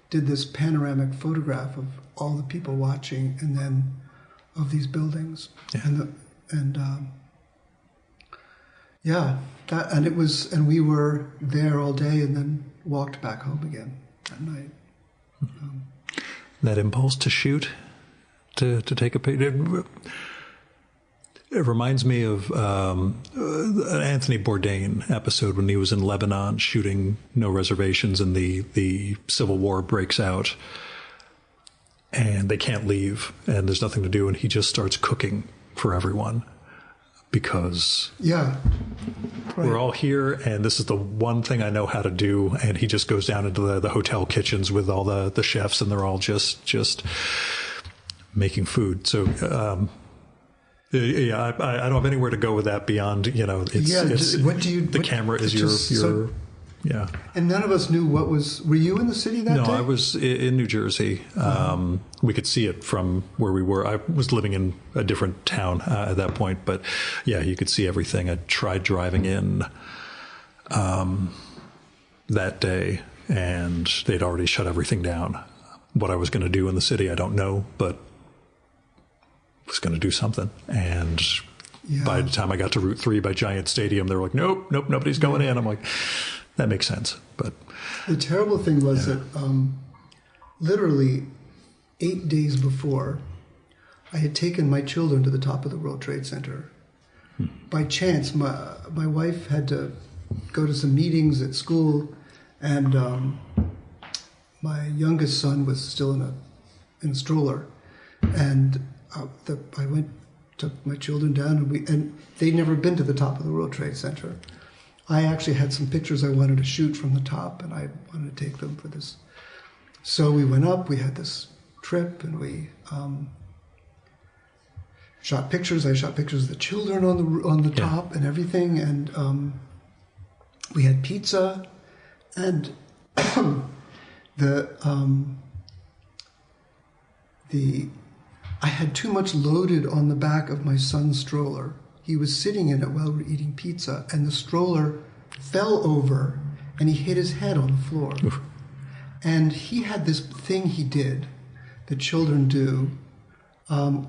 did this panoramic photograph of all the people watching, and then of these buildings. Yeah. And we were there all day and then walked back home again at night. That impulse to shoot, to take a picture. It reminds me of an Anthony Bourdain episode when he was in Lebanon shooting No Reservations, and the civil war breaks out and they can't leave and there's nothing to do, and he just starts cooking for everyone because we're all here and this is the one thing I know how to do. And he just goes down into the hotel kitchens with all the chefs, and they're all just making food. So I don't have anywhere to go with that beyond, the camera is your And none of us knew were you in the city that day? No, I was in New Jersey. We could see it from where we were. I was living in a different town at that point, but you could see everything. I tried driving in that day, and they'd already shut everything down. What I was going to do in the city, I don't know, but was going to do something. And by the time I got to Route 3 by Giant Stadium, they were like, nope, nobody's going in. I'm like, that makes sense. But the terrible thing was that literally 8 days before, I had taken my children to the top of the World Trade Center. By chance, my wife had to go to some meetings at school, and my youngest son was still in a stroller, and I took my children down, and they'd never been to the top of the World Trade Center. I actually had some pictures I wanted to shoot from the top, and I wanted to take them for this. So we went up, we had this trip, and we shot pictures. I shot pictures of the children on the top and everything, and we had pizza, and I had too much loaded on the back of my son's stroller. He was sitting in it while we were eating pizza, and the stroller fell over, and he hit his head on the floor. Oof. And he had this thing he did that children do,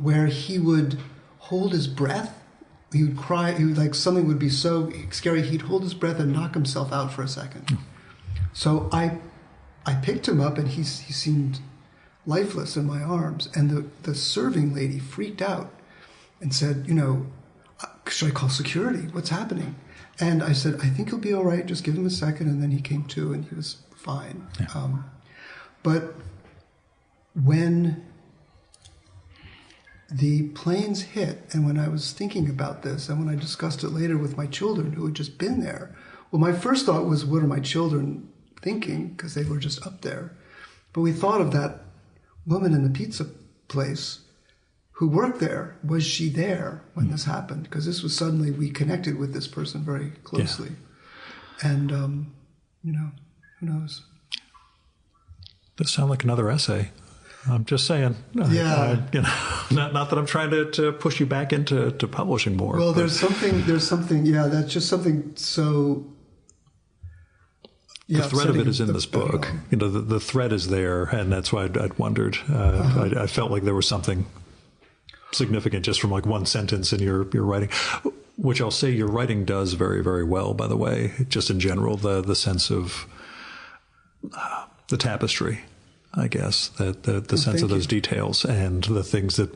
where he would hold his breath. He would cry. He would, like, something would be so scary, he'd hold his breath and knock himself out for a second. So I picked him up, and he seemed lifeless in my arms. And the serving lady freaked out and said, should I call security? What's happening? And I said, I think he'll be all right. Just give him a second. And then he came to, and he was fine. Yeah. But when the planes hit, and when I was thinking about this, and when I discussed it later with my children who had just been there, well, my first thought was, what are my children thinking? Because they were just up there. But we thought of that woman in the pizza place who worked there. Was she there when this happened? Because this was suddenly, we connected with this person very closely. Yeah. And, who knows? Does sound like another essay. I'm just saying. Yeah. Not that I'm trying to push you back into publishing more. Well, there's something, that's just something so... The thread of it is in this book. The thread is there, and that's why I'd wondered. I felt like there was something significant just from like one sentence in your writing, which I'll say your writing does very, very well, by the way, just in general, the sense of the tapestry, I guess, the sense of those details and the things that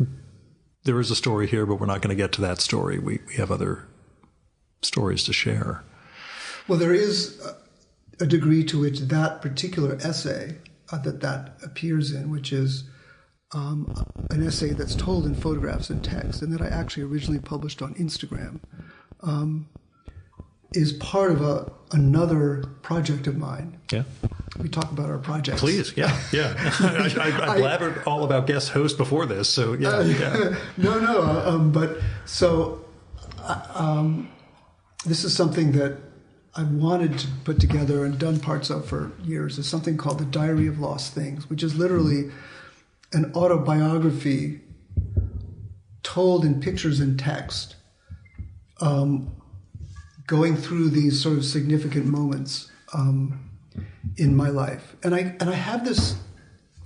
there is a story here, but we're not going to get to that story. We have other stories to share. Well, there is a degree to which that particular essay that appears in, which is an essay that's told in photographs and text, and that I actually originally published on Instagram, is part of another project of mine. Yeah. We talk about our projects. Please, yeah. I blabbered all about guest host before this, so yeah. But so this is something that I've wanted to put together and done parts of for years. Is something called the Diary of Lost Things, which is literally an autobiography told in pictures and text, going through these sort of significant moments in my life. And I have this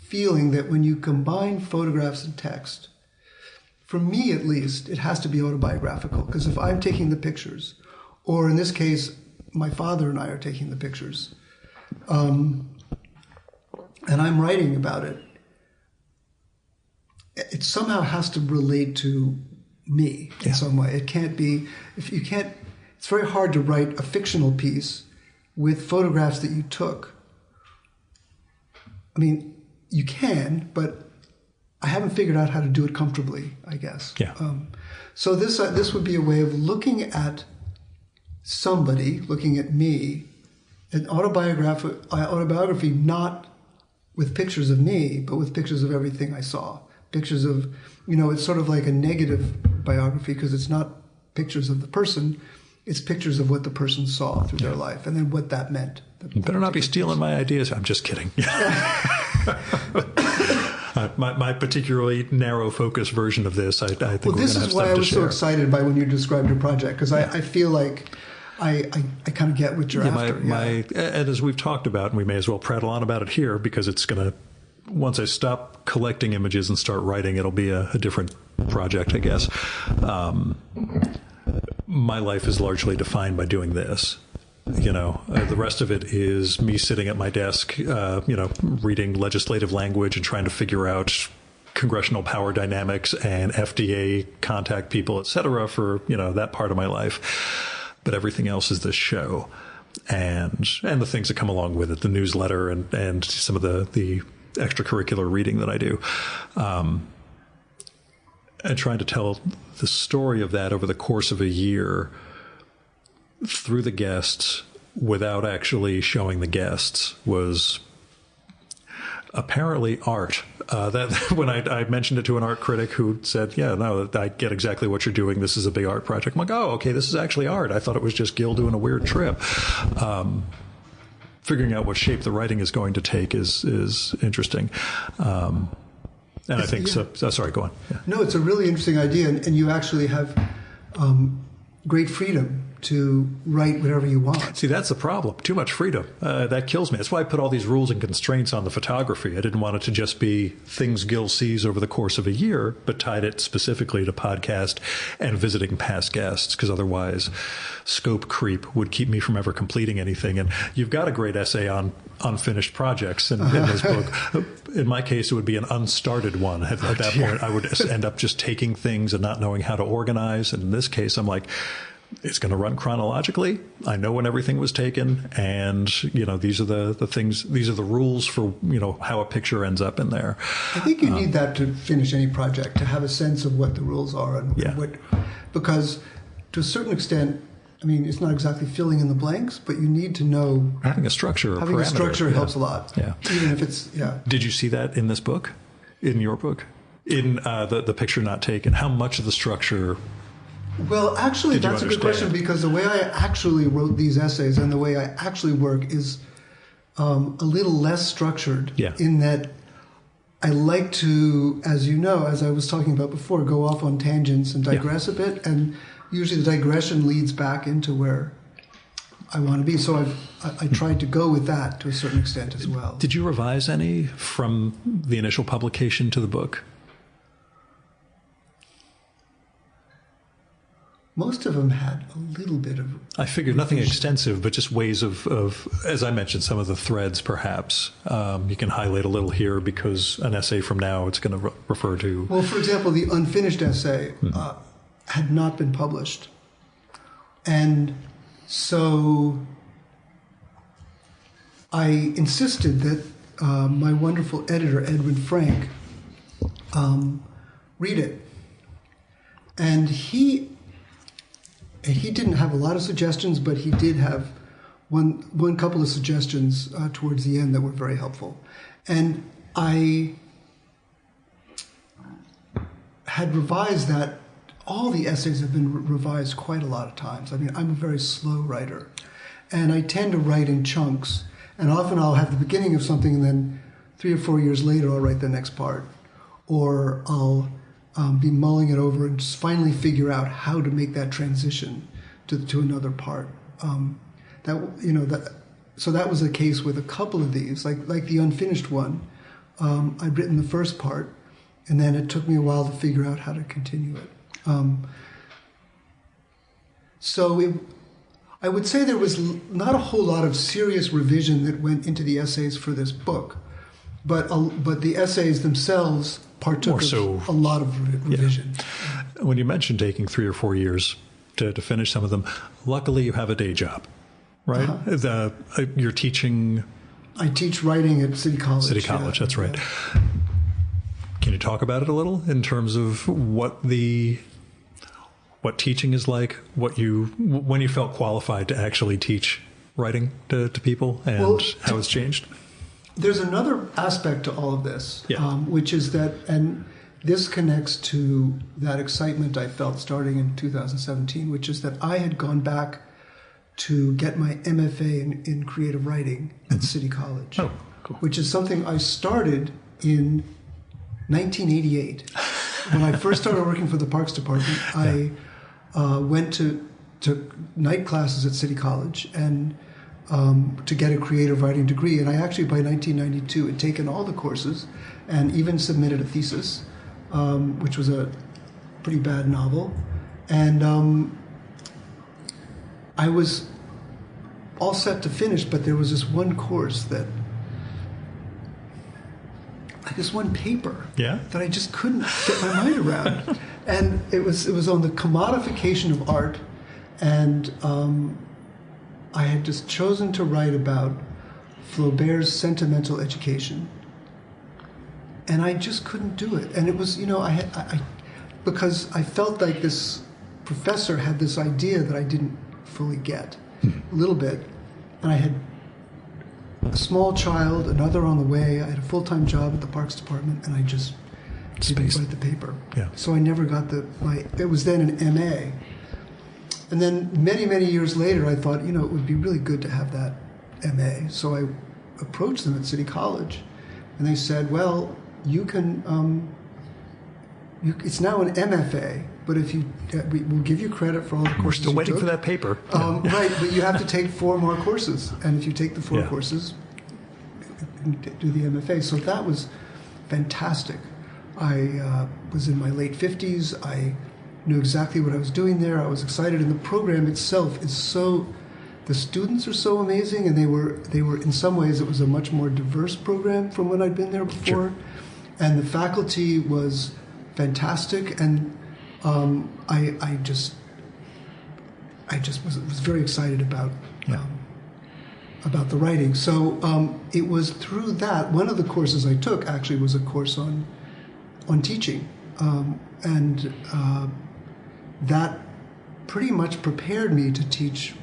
feeling that when you combine photographs and text, for me at least, it has to be autobiographical. Because if I'm taking the pictures, or in this case, my father and I are taking the pictures, and I'm writing about it, it somehow has to relate to me in some way. It can't be, it's very hard to write a fictional piece with photographs that you took. I mean, you can, but I haven't figured out how to do it comfortably, I guess. Yeah. So this would be a way of looking at somebody, looking at me, an autobiography not with pictures of me, but with pictures of everything I saw. Pictures of, it's sort of like a negative biography because it's not pictures of the person, it's pictures of what the person saw through their life and then what that meant. You better not be stealing my ideas. I'm just kidding. My particularly narrow focus version of this, I think we're going to have stuff to share. This is why I was so excited by when you described your project, because I feel like I kind of get what you're after. And as we've talked about, and we may as well prattle on about it here, because it's going to, once I stop collecting images and start writing, it'll be a different project, I guess. My life is largely defined by doing this. The rest of it is me sitting at my desk, reading legislative language and trying to figure out congressional power dynamics and FDA contact people, et cetera, for, that part of my life. But everything else is this show and the things that come along with it, the newsletter and some of the extracurricular reading that I do. And trying to tell the story of that over the course of a year through the guests without actually showing the guests was apparently art. That when I mentioned it to an art critic who said, yeah, no, I get exactly what you're doing. This is a big art project. I'm like, oh, okay, this is actually art. I thought it was just Gil doing a weird trip. Felt figuring out what shape the writing is going to take is interesting. And I think so. Sorry, go on. Yeah. No, it's a really interesting idea, and you actually have great freedom to write whatever you want. See, that's the problem. Too much freedom. That kills me. That's why I put all these rules and constraints on the photography. I didn't want it to just be things Gil sees over the course of a year, but tied it specifically to podcast and visiting past guests, because otherwise scope creep would keep me from ever completing anything. And you've got a great essay on unfinished projects in this book. In my case, it would be an unstarted one. At that point, I would end up just taking things and not knowing how to organize. And in this case, I'm like, it's going to run chronologically. I know when everything was taken, and these are the things. These are the rules for how a picture ends up in there. I think you need that to finish any project, to have a sense of what the rules are and what, because to a certain extent, I mean, it's not exactly filling in the blanks, but you need to know having a structure. Having a structure helps a lot. Yeah, even if it's Did you see that in this book, in your book, in the picture not taken? How much of the structure? Well, actually, that's a good question, because the way I actually wrote these essays and the way I actually work is a little less structured in that I like to, as you know, as I was talking about before, go off on tangents and digress a bit. And usually the digression leads back into where I want to be. So I tried to go with that to a certain extent as well. Did you revise any from the initial publication to the book? Most of them had a little bit of... I figured nothing extensive, but just ways of, as I mentioned, some of the threads, perhaps. You can highlight a little here because an essay from now, it's going to refer to... Well, for example, the unfinished essay had not been published. And so I insisted that my wonderful editor, Edwin Frank, read it. And he didn't have a lot of suggestions, but he did have one couple of suggestions towards the end that were very helpful. And I had revised that. All the essays have been revised quite a lot of times. I mean, I'm a very slow writer, and I tend to write in chunks. And often I'll have the beginning of something, and then 3 or 4 years later I'll write the next part. Or I'll be mulling it over and just finally figure out how to make that transition to another part. So that was the case with a couple of these, like the unfinished one. I'd written the first part, and then it took me a while to figure out how to continue it. I would say there was not a whole lot of serious revision that went into the essays for this book, but the essays themselves partook of a lot of revision. Yeah. When you mentioned taking 3 or 4 years to finish some of them, luckily you have a day job, right? You're teaching... I teach writing at City College. City College, that's right. Yeah. Can you talk about it a little in terms of what teaching is like, when you felt qualified to actually teach writing to people, and how it's changed? There's another aspect to all of this, which is that, and this connects to that excitement I felt starting in 2017, which is that I had gone back to get my MFA in creative writing at City College, which is something I started in 1988. When I first started working for the Parks Department, I went to night classes at City College and to get a creative writing degree. And I actually, by 1992, had taken all the courses and even submitted a thesis, which was a pretty bad novel. And I was all set to finish, but there was this one course that, this one paper that I just couldn't get my mind around. And it was on the commodification of art, and I had just chosen to write about Flaubert's sentimental education, and I just couldn't do it. And it was, because I felt like this professor had this idea that I didn't fully get, a little bit, and I had a small child, another on the way. I had a full-time job at the Parks Department, and I just didn't write the paper. Yeah. So I never got it was then an MA. And then many, many years later, I thought, it would be really good to have that MA. So I approached them at City College, and they said, well, you can, it's now an MFA, but if you, we'll give you credit for all the courses. We're still waiting for that paper. Right, but you have to take 4 more courses, and if you take the 4 courses, you can do the MFA. So that was fantastic. I was in my late 50s. I knew exactly what I was doing there. I was excited, and the program itself is so. The students are so amazing, and they were in some ways it was a much more diverse program from when I'd been there before, Sure. and the faculty was fantastic, and I just was very excited about the writing. So it was through that one of the courses I took actually was a course on teaching, and that pretty much prepared me to teach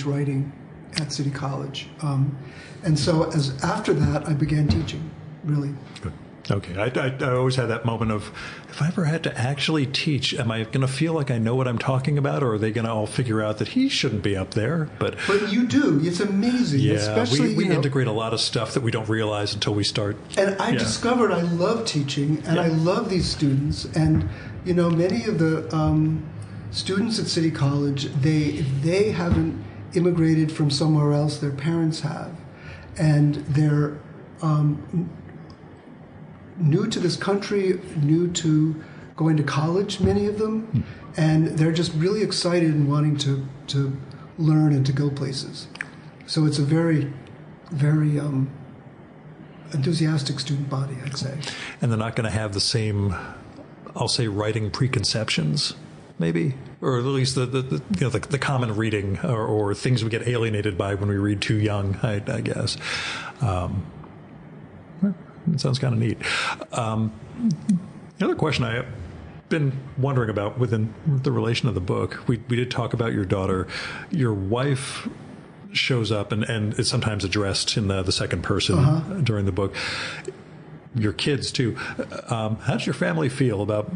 writing at City College. And so after that, I began teaching, really. Good. Okay. I always had that moment of, if I ever had to actually teach, am I going to feel like I know what I'm talking about, or are they going to all figure out that he shouldn't be up there? But you do. It's amazing. Yeah, especially, we integrate a lot of stuff that we don't realize until we start. And I discovered I love teaching, and I love these students. And, many of the students at City College, if they haven't immigrated from somewhere else, their parents have. And they're new to this country, new to going to college, many of them, and they're just really excited and wanting to learn and to go places. So it's a very, very enthusiastic student body, I'd say. And they're not going to have the same, I'll say, writing preconceptions, maybe, or at least the common reading or things we get alienated by when we read too young, I guess. It sounds kind of neat. The other question I've been wondering about within the relation of the book, we did talk about your daughter. Your wife shows up and is sometimes addressed in the second person during the book. Your kids, too. How does your family feel about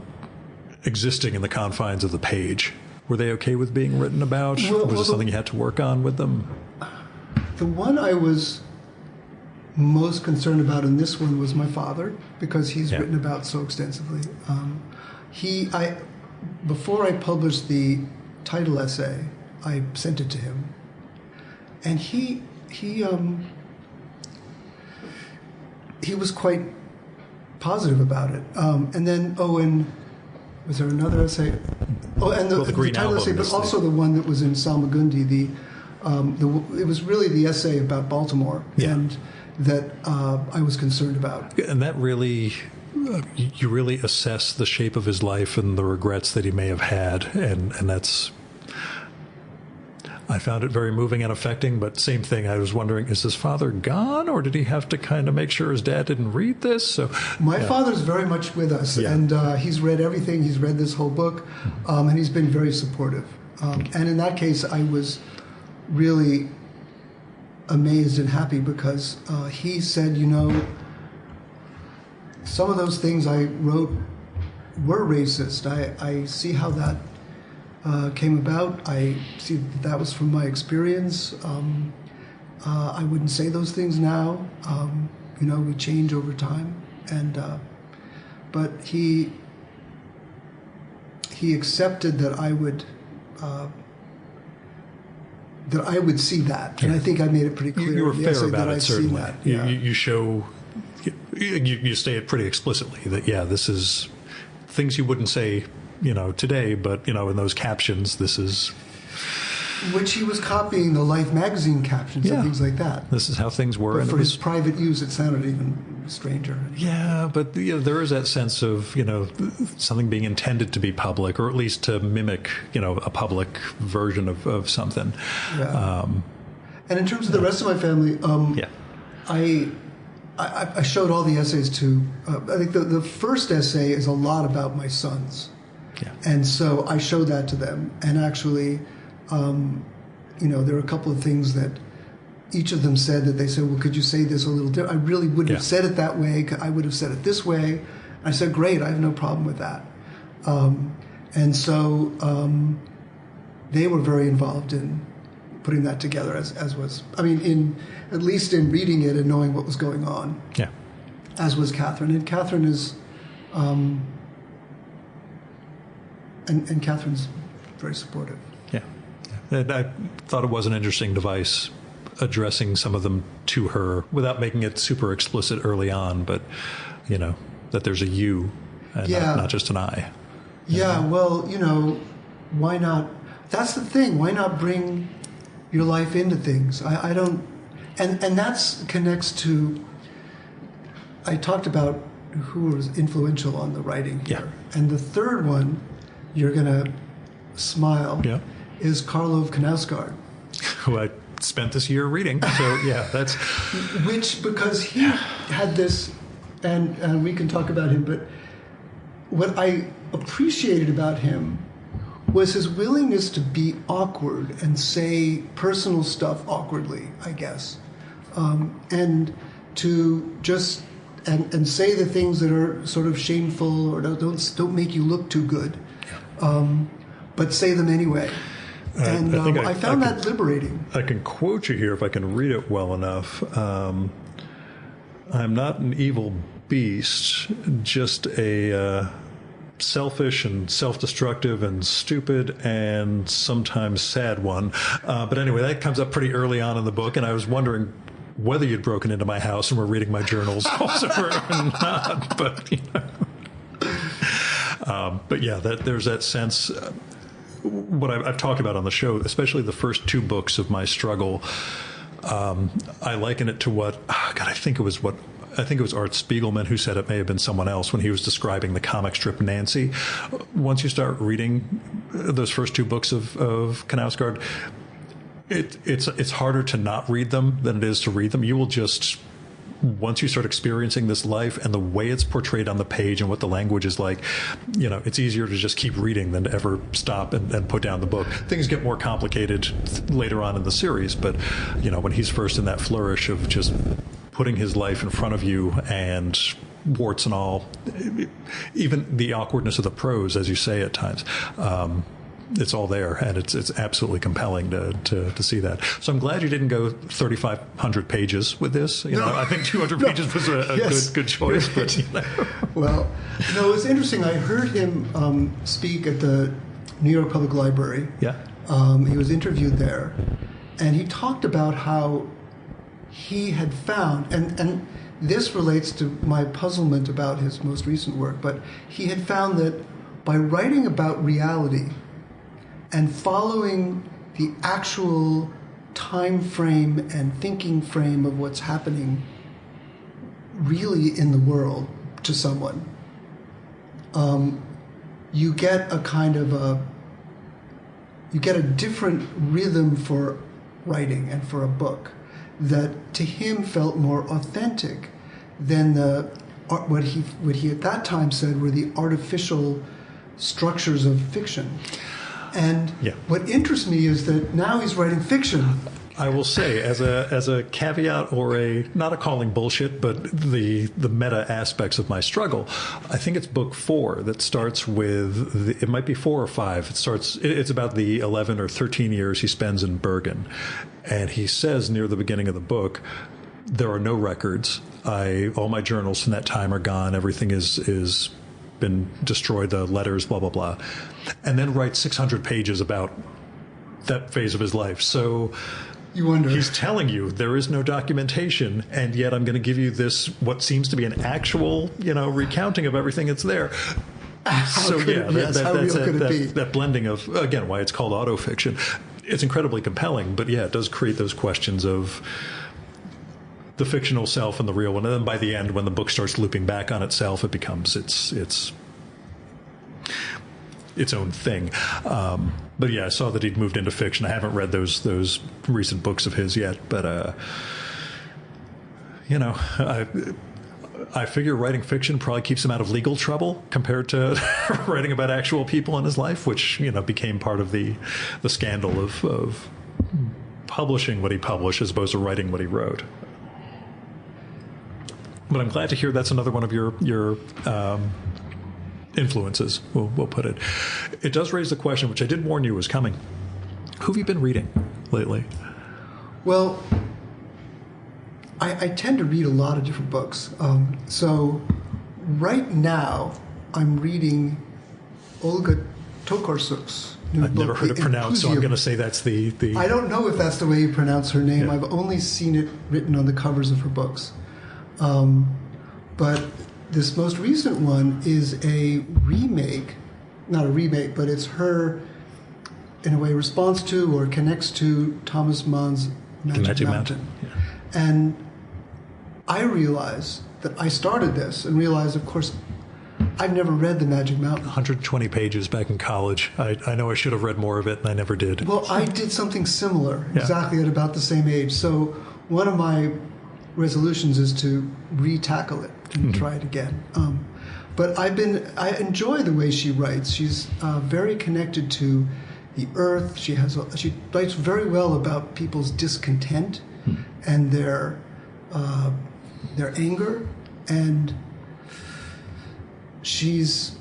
existing in the confines of the page? Were they okay with being written about? Was it something you had to work on with them? The one I was most concerned about in this one was my father, because he's written about so extensively. Before I published the title essay, I sent it to him, and he was quite positive about it. And then was there another essay? Oh, and the title essay, but also the one that was in Salmagundi. It was really the essay about Baltimore, and that I was concerned about. And that really, you really assess the shape of his life and the regrets that he may have had, and that's. I found it very moving and affecting, but same thing. I was wondering, is his father gone, or did he have to kind of make sure his dad didn't read this? So my father's very much with us, and he's read everything. He's read this whole book, and he's been very supportive. And in that case, I was really amazed and happy, because he said, some of those things I wrote were racist. I see how that came about. I see that was from my experience. I wouldn't say those things now. We change over time, but he accepted that I would see that, and I think I made it pretty clear. You were fair about it, certainly. You show, you say it pretty explicitly that this is things you wouldn't say, today, but in those captions, this is. Which he was copying the Life magazine captions and things like that. This is how things were. But for his private use, it sounded even stranger. Yeah, but there is that sense of something being intended to be public, or at least to mimic a public version of something. Yeah. And in terms of the rest of my family, I showed all the essays to. I think the first essay is a lot about my sons, and so I showed that to them. And actually, there are a couple of things that each of them said that they said, well, could you say this a little different? I really wouldn't have said it that way. I would have said it this way. I said, great, I have no problem with that. And so they were very involved in putting that together as was, I mean, at least in reading it and knowing what was going on. Yeah. As was Catherine. And Catherine is, and Catherine's very supportive. Yeah. And I thought it was an interesting device, addressing some of them to her without making it super explicit early on, but, that there's a you and not just an I. Yeah, well, why not? That's the thing. Why not bring your life into things? I don't, and that's connects to, I talked about who was influential on the writing here. Yeah. And the third one, you're going to smile, is Karlov Knausgaard. Who I spent this year reading. So, yeah, that's... Because he had this, and we can talk about him, but what I appreciated about him was his willingness to be awkward and say personal stuff awkwardly, I guess. And to just... And say the things that are sort of shameful or don't make you look too good, but say them anyway. And I found that liberating. I can quote you here if I can read it well enough. I'm not an evil beast, just a selfish and self-destructive and stupid and sometimes sad one. But anyway, that comes up pretty early on in the book, and I was wondering whether you'd broken into my house and were reading my journals also or not. But, but yeah, there's that sense. What I've talked about on the show, especially the first two books of my struggle, I liken it to what, I think it was Art Spiegelman who said it, may have been someone else, when he was describing the comic strip Nancy. Once you start reading those first two books of Knausgaard, it's harder to not read them than it is to read them. You will just, once you start experiencing this life and the way it's portrayed on the page and what the language is like, it's easier to just keep reading than to ever stop and put down the book. Things get more complicated later on in the series, but, when he's first in that flourish of just putting his life in front of you and warts and all, even the awkwardness of the prose, as you say at times, it's all there, and it's absolutely compelling to see that. So I'm glad you didn't go 3,500 pages with this. I think 200 pages was a good choice. But, Well, it's interesting. I heard him speak at the New York Public Library. Yeah. He was interviewed there, and he talked about how he had found, and this relates to my puzzlement about his most recent work, but he had found that by writing about reality and following the actual time frame and thinking frame of what's happening really in the world to someone, you get a different rhythm for writing and for a book that to him felt more authentic than what he at that time said were the artificial structures of fiction. And what interests me is that now he's writing fiction. I will say, as a caveat or not a calling bullshit, but the meta aspects of my struggle, I think it's book 4 that starts with, it might be 4 or 5. It's about the 11 or 13 years he spends in Bergen. And he says near the beginning of the book, there are no records. All my journals from that time are gone. Everything is been destroyed, the letters, blah, blah, blah. And then writes 600 pages about that phase of his life. So you wonder. He's telling you there is no documentation, and yet I'm going to give you this, what seems to be an actual, recounting of everything that's there. That blending of, again, why it's called autofiction. It's incredibly compelling, but it does create those questions of the fictional self and the real one. And then by the end, when the book starts looping back on itself, it becomes its own thing. But I saw that he'd moved into fiction. I haven't read those recent books of his yet, but I figure writing fiction probably keeps him out of legal trouble compared to writing about actual people in his life, which became part of the scandal of publishing what he published as opposed to writing what he wrote. But I'm glad to hear that's another one of your influences, we'll put it. It does raise the question, which I did warn you was coming. Who have you been reading? lately? Well, I tend to read a lot of different books. So right now, I'm reading Olga Tokarsuk's new book. I've never heard it pronounced, so I'm going to say that's the... I don't know if that's the way you pronounce her name. Yeah. I've only seen it written on the covers of her books. But this most recent one is a remake, not a remake, but it's her, in a way, response to or connects to Thomas Mann's Magic Mountain. Yeah. And I realized that I started this and realized, of course, I've never read The Magic Mountain. 120 pages back in college. I know I should have read more of it, and I never did. Well, I did something similar, Yeah. exactly at about the same age. So one of my resolutions is to re-tackle it and try it again. But I enjoy the way she writes. She's very connected to the earth. She writes very well about people's discontent and their anger, and she's,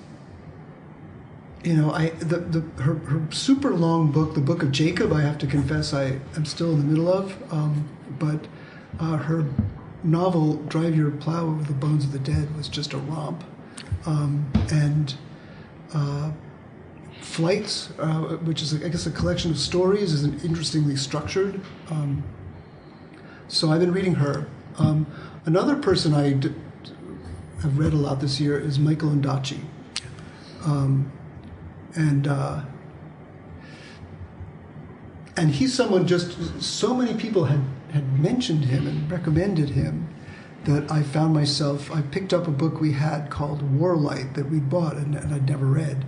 her super long book, the Book of Jacob, I have to confess I'm still in the middle of, but her novel Drive Your Plow Over the Bones of the Dead was just a romp, and Flights, which is, I guess, a collection of stories, is interestingly structured. So I've been reading her. Another person have read a lot this year is Michael Ondaatje. And he's someone, just so many people had mentioned him and recommended him that I found myself, I picked up a book we had called Warlight that we'd bought and I'd never read.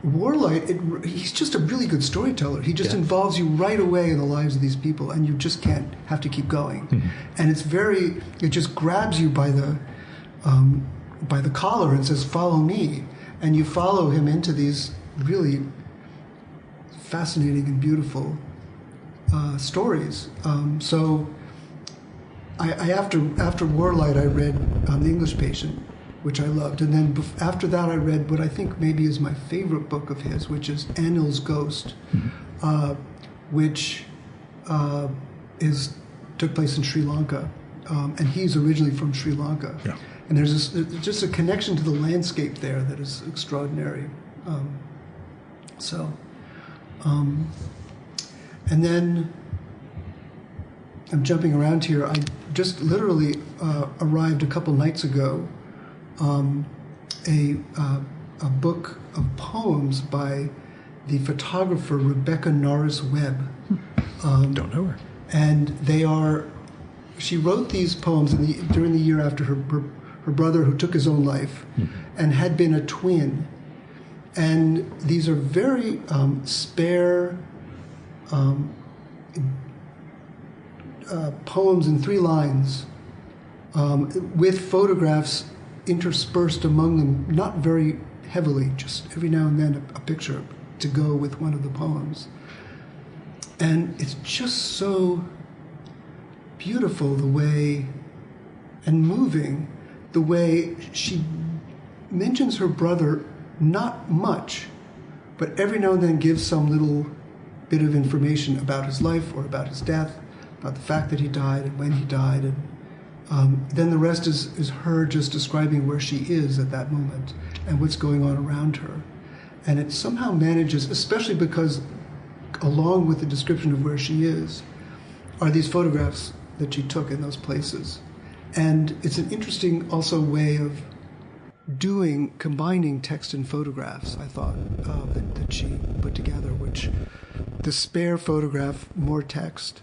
Warlight, he's just a really good storyteller. He just involves you right away in the lives of these people, and you just can't have to keep going. Mm-hmm. And it just grabs you by the collar and says, "Follow me," and you follow him into these really fascinating and beautiful stories. So, I after Warlight, I read The English Patient, which I loved. And then after that, I read what I think maybe is my favorite book of his, which is Anil's Ghost, which took place in Sri Lanka. And he's originally from Sri Lanka. Yeah. And there's just a connection to the landscape there that is extraordinary. And then I'm jumping around here. I just literally arrived a couple nights ago a book of poems by the photographer Rebecca Norris Webb. Don't know her. And she wrote these poems during the year after her brother, who took his own life, and had been a twin. And these are very spare poems in 3 lines, with photographs interspersed among them, not very heavily, just every now and then a picture to go with one of the poems. And it's just so beautiful and moving the way she mentions her brother, not much, but every now and then gives some little bit of information about his life or about his death, about the fact that he died and when he died, and then the rest is her just describing where she is at that moment and what's going on around her. And it somehow manages, especially because along with the description of where she is, are these photographs that she took in those places. And it's an interesting also way of combining text and photographs, I thought, that she put together, which the spare photograph, more text,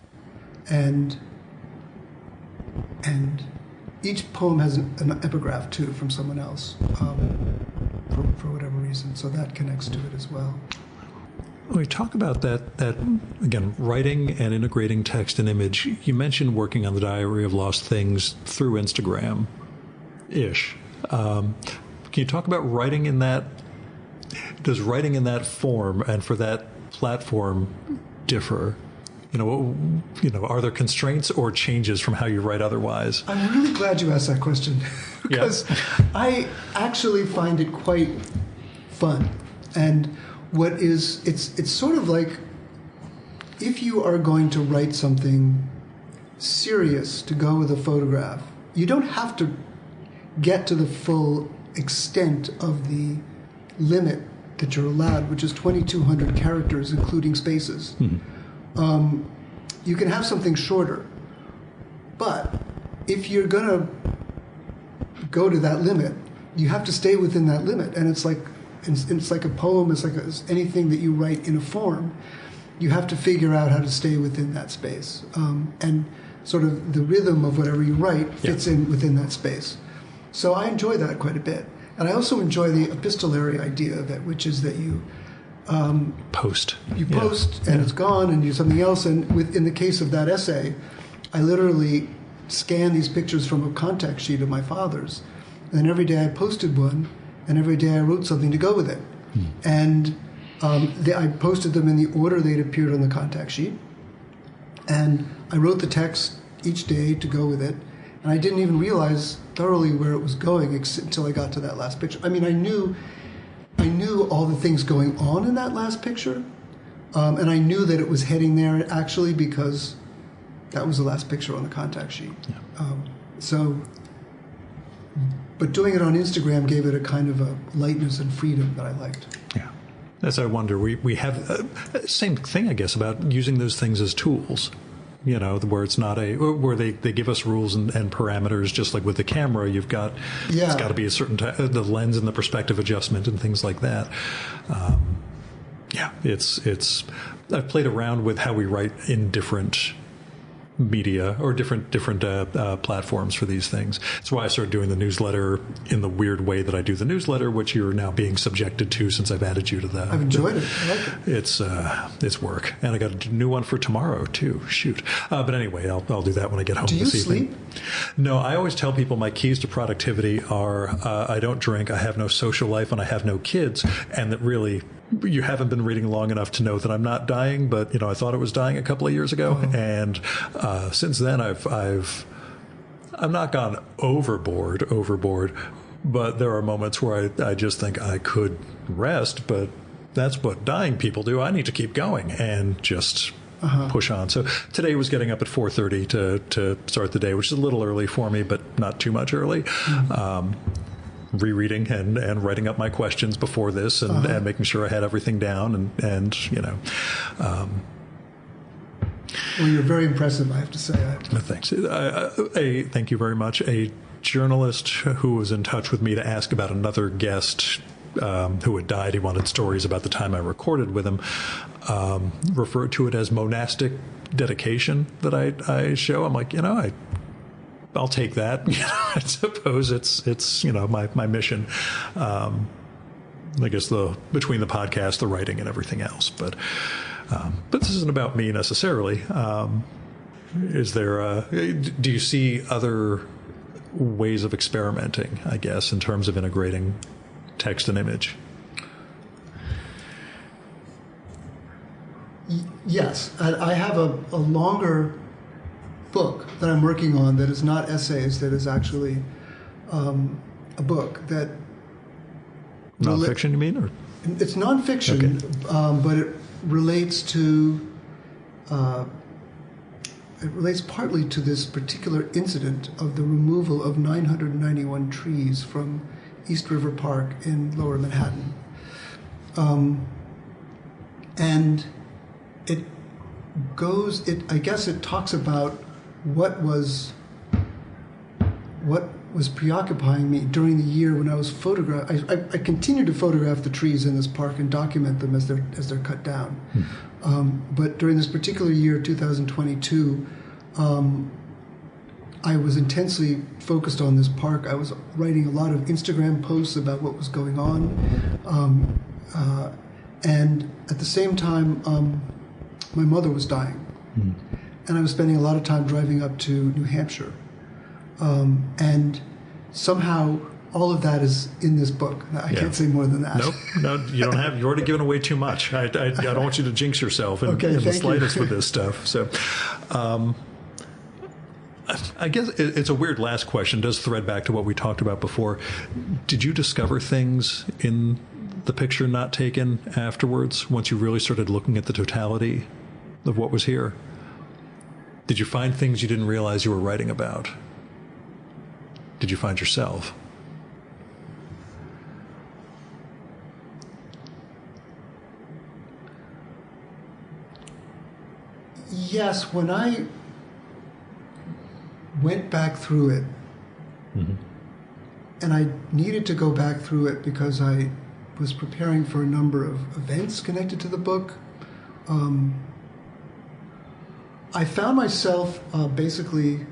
and each poem has an epigraph too from someone else, for whatever reason, so that connects to it as well. When we talk about that again, writing and integrating text and image, you mentioned working on the Diary of Lost Things through Instagram-ish. Can you talk about writing in that? Does writing in that form and for that platform differ? Are there constraints or changes from how you write otherwise? I'm really glad you asked that question because I actually find it quite fun. And it's sort of like if you are going to write something serious to go with a photograph, you don't have to get to the full extent of the limit that you're allowed, which is 2,200 characters, including spaces. You can have something shorter. But if you're going to go to that limit, you have to stay within that limit. And it's like a poem, it's like anything that you write in a form. You have to figure out how to stay within that space. And sort of the rhythm of whatever you write fits in within that space. So I enjoy that quite a bit. And I also enjoy the epistolary idea of it, which is that you post. You post, and it's gone, and you do something else. And in the case of that essay, I literally scanned these pictures from a contact sheet of my father's. And every day I posted one, and every day I wrote something to go with it. And I posted them in the order they'd appeared on the contact sheet. And I wrote the text each day to go with it. And I didn't even realize thoroughly where it was going until I got to that last picture. I mean, I knew all the things going on in that last picture. And I knew that it was heading there actually because that was the last picture on the contact sheet. But doing it on Instagram gave it a kind of a lightness and freedom that I liked. Yeah. As I wonder, we have same thing, I guess, about using those things as tools. You know, where it's not where they give us rules and parameters, just like with the camera, you've got, it's got to be a certain the lens and the perspective adjustment and things like that. It's I've played around with how we write in different media or different platforms for these things. That's why I started doing the newsletter in the weird way that I do the newsletter, which you're now being subjected to since I've added you to that. I've enjoyed it. I like it. It's work, and I got a new one for tomorrow too. Shoot, but anyway, I'll do that when I get home. Do you this evening. sleep? No, I always tell people my keys to productivity are I don't drink, I have no social life, and I have no kids, and that really. You haven't been reading long enough to know that I'm not dying, but I thought I was dying a couple of years ago, and since then I've not gone overboard, but there are moments where I just think I could rest, but that's what dying people do. I need to keep going and just push on. So today was getting up at 4:30 to start the day, which is a little early for me, but not too much early. Rereading and writing up my questions before this and making sure I had everything down and Well, you're very impressive, I have to say. Thanks. Thank you very much. A journalist who was in touch with me to ask about another guest who had died. He wanted stories about the time I recorded with him. Referred to it as monastic dedication that I show. I'm like, I'll take that. I suppose it's my mission. I guess between the podcast, the writing, and everything else. But this isn't about me necessarily. Is there? Do you see other ways of experimenting? I guess in terms of integrating text and image. Yes, I have a longer book that I'm working on that is not essays, that is actually a book that... Nonfiction, you mean? Or? It's nonfiction, but it relates to... it relates partly to this particular incident of the removal of 991 trees from East River Park in Lower Manhattan. And I guess it talks about what was preoccupying me during the year when I was I continue to photograph the trees in this park and document them as they're cut down. But during this particular year, 2022, I was intensely focused on this park. I was writing a lot of Instagram posts about what was going on, and at the same time, my mother was dying. And I was spending a lot of time driving up to New Hampshire. And somehow all of that is in this book. I can't say more than that. Nope. No, you don't have. You've already given away too much. I don't want you to jinx yourself in the slightest with this stuff. So I guess it's a weird last question. It does thread back to what we talked about before. Did you discover things in the picture not taken afterwards, once you really started looking at the totality of what was here? Did you find things you didn't realize you were writing about? Did you find yourself? Yes, when I went back through it, and I needed to go back through it because I was preparing for a number of events connected to the book, I found myself basically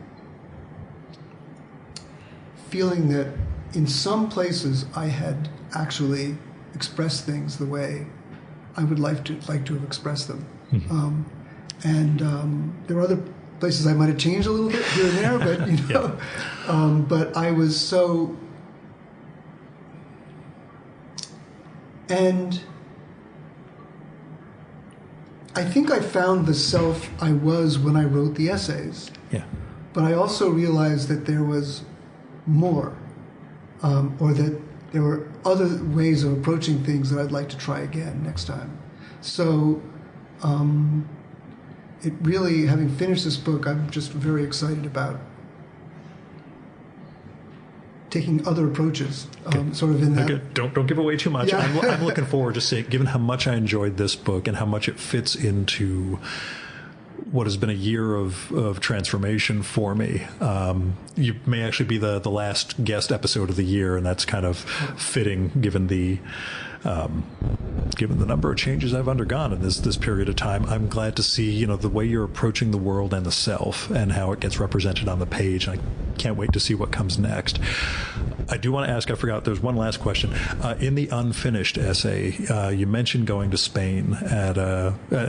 feeling that in some places I had actually expressed things the way I would like to have expressed them. And there were other places I might have changed a little bit here and there, but you know, but I was so, and I think I found the self I was when I wrote the essays. Yeah. But I also realized that there was more, or that there were other ways of approaching things that I'd like to try again next time. So, it really, having finished this book, I'm just very excited about taking other approaches, sort of in that. Okay. Don't give away too much. Yeah. I'm looking forward to seeing, given how much I enjoyed this book and how much it fits into what has been a year of transformation for me. You may actually be the last guest episode of the year, and that's kind of fitting given the number of changes I've undergone in this period of time. I'm glad to see, the way you're approaching the world and the self and how it gets represented on the page. I can't wait to see what comes next. I do want to ask, I forgot, there's one last question. In the unfinished essay, you mentioned going to Spain at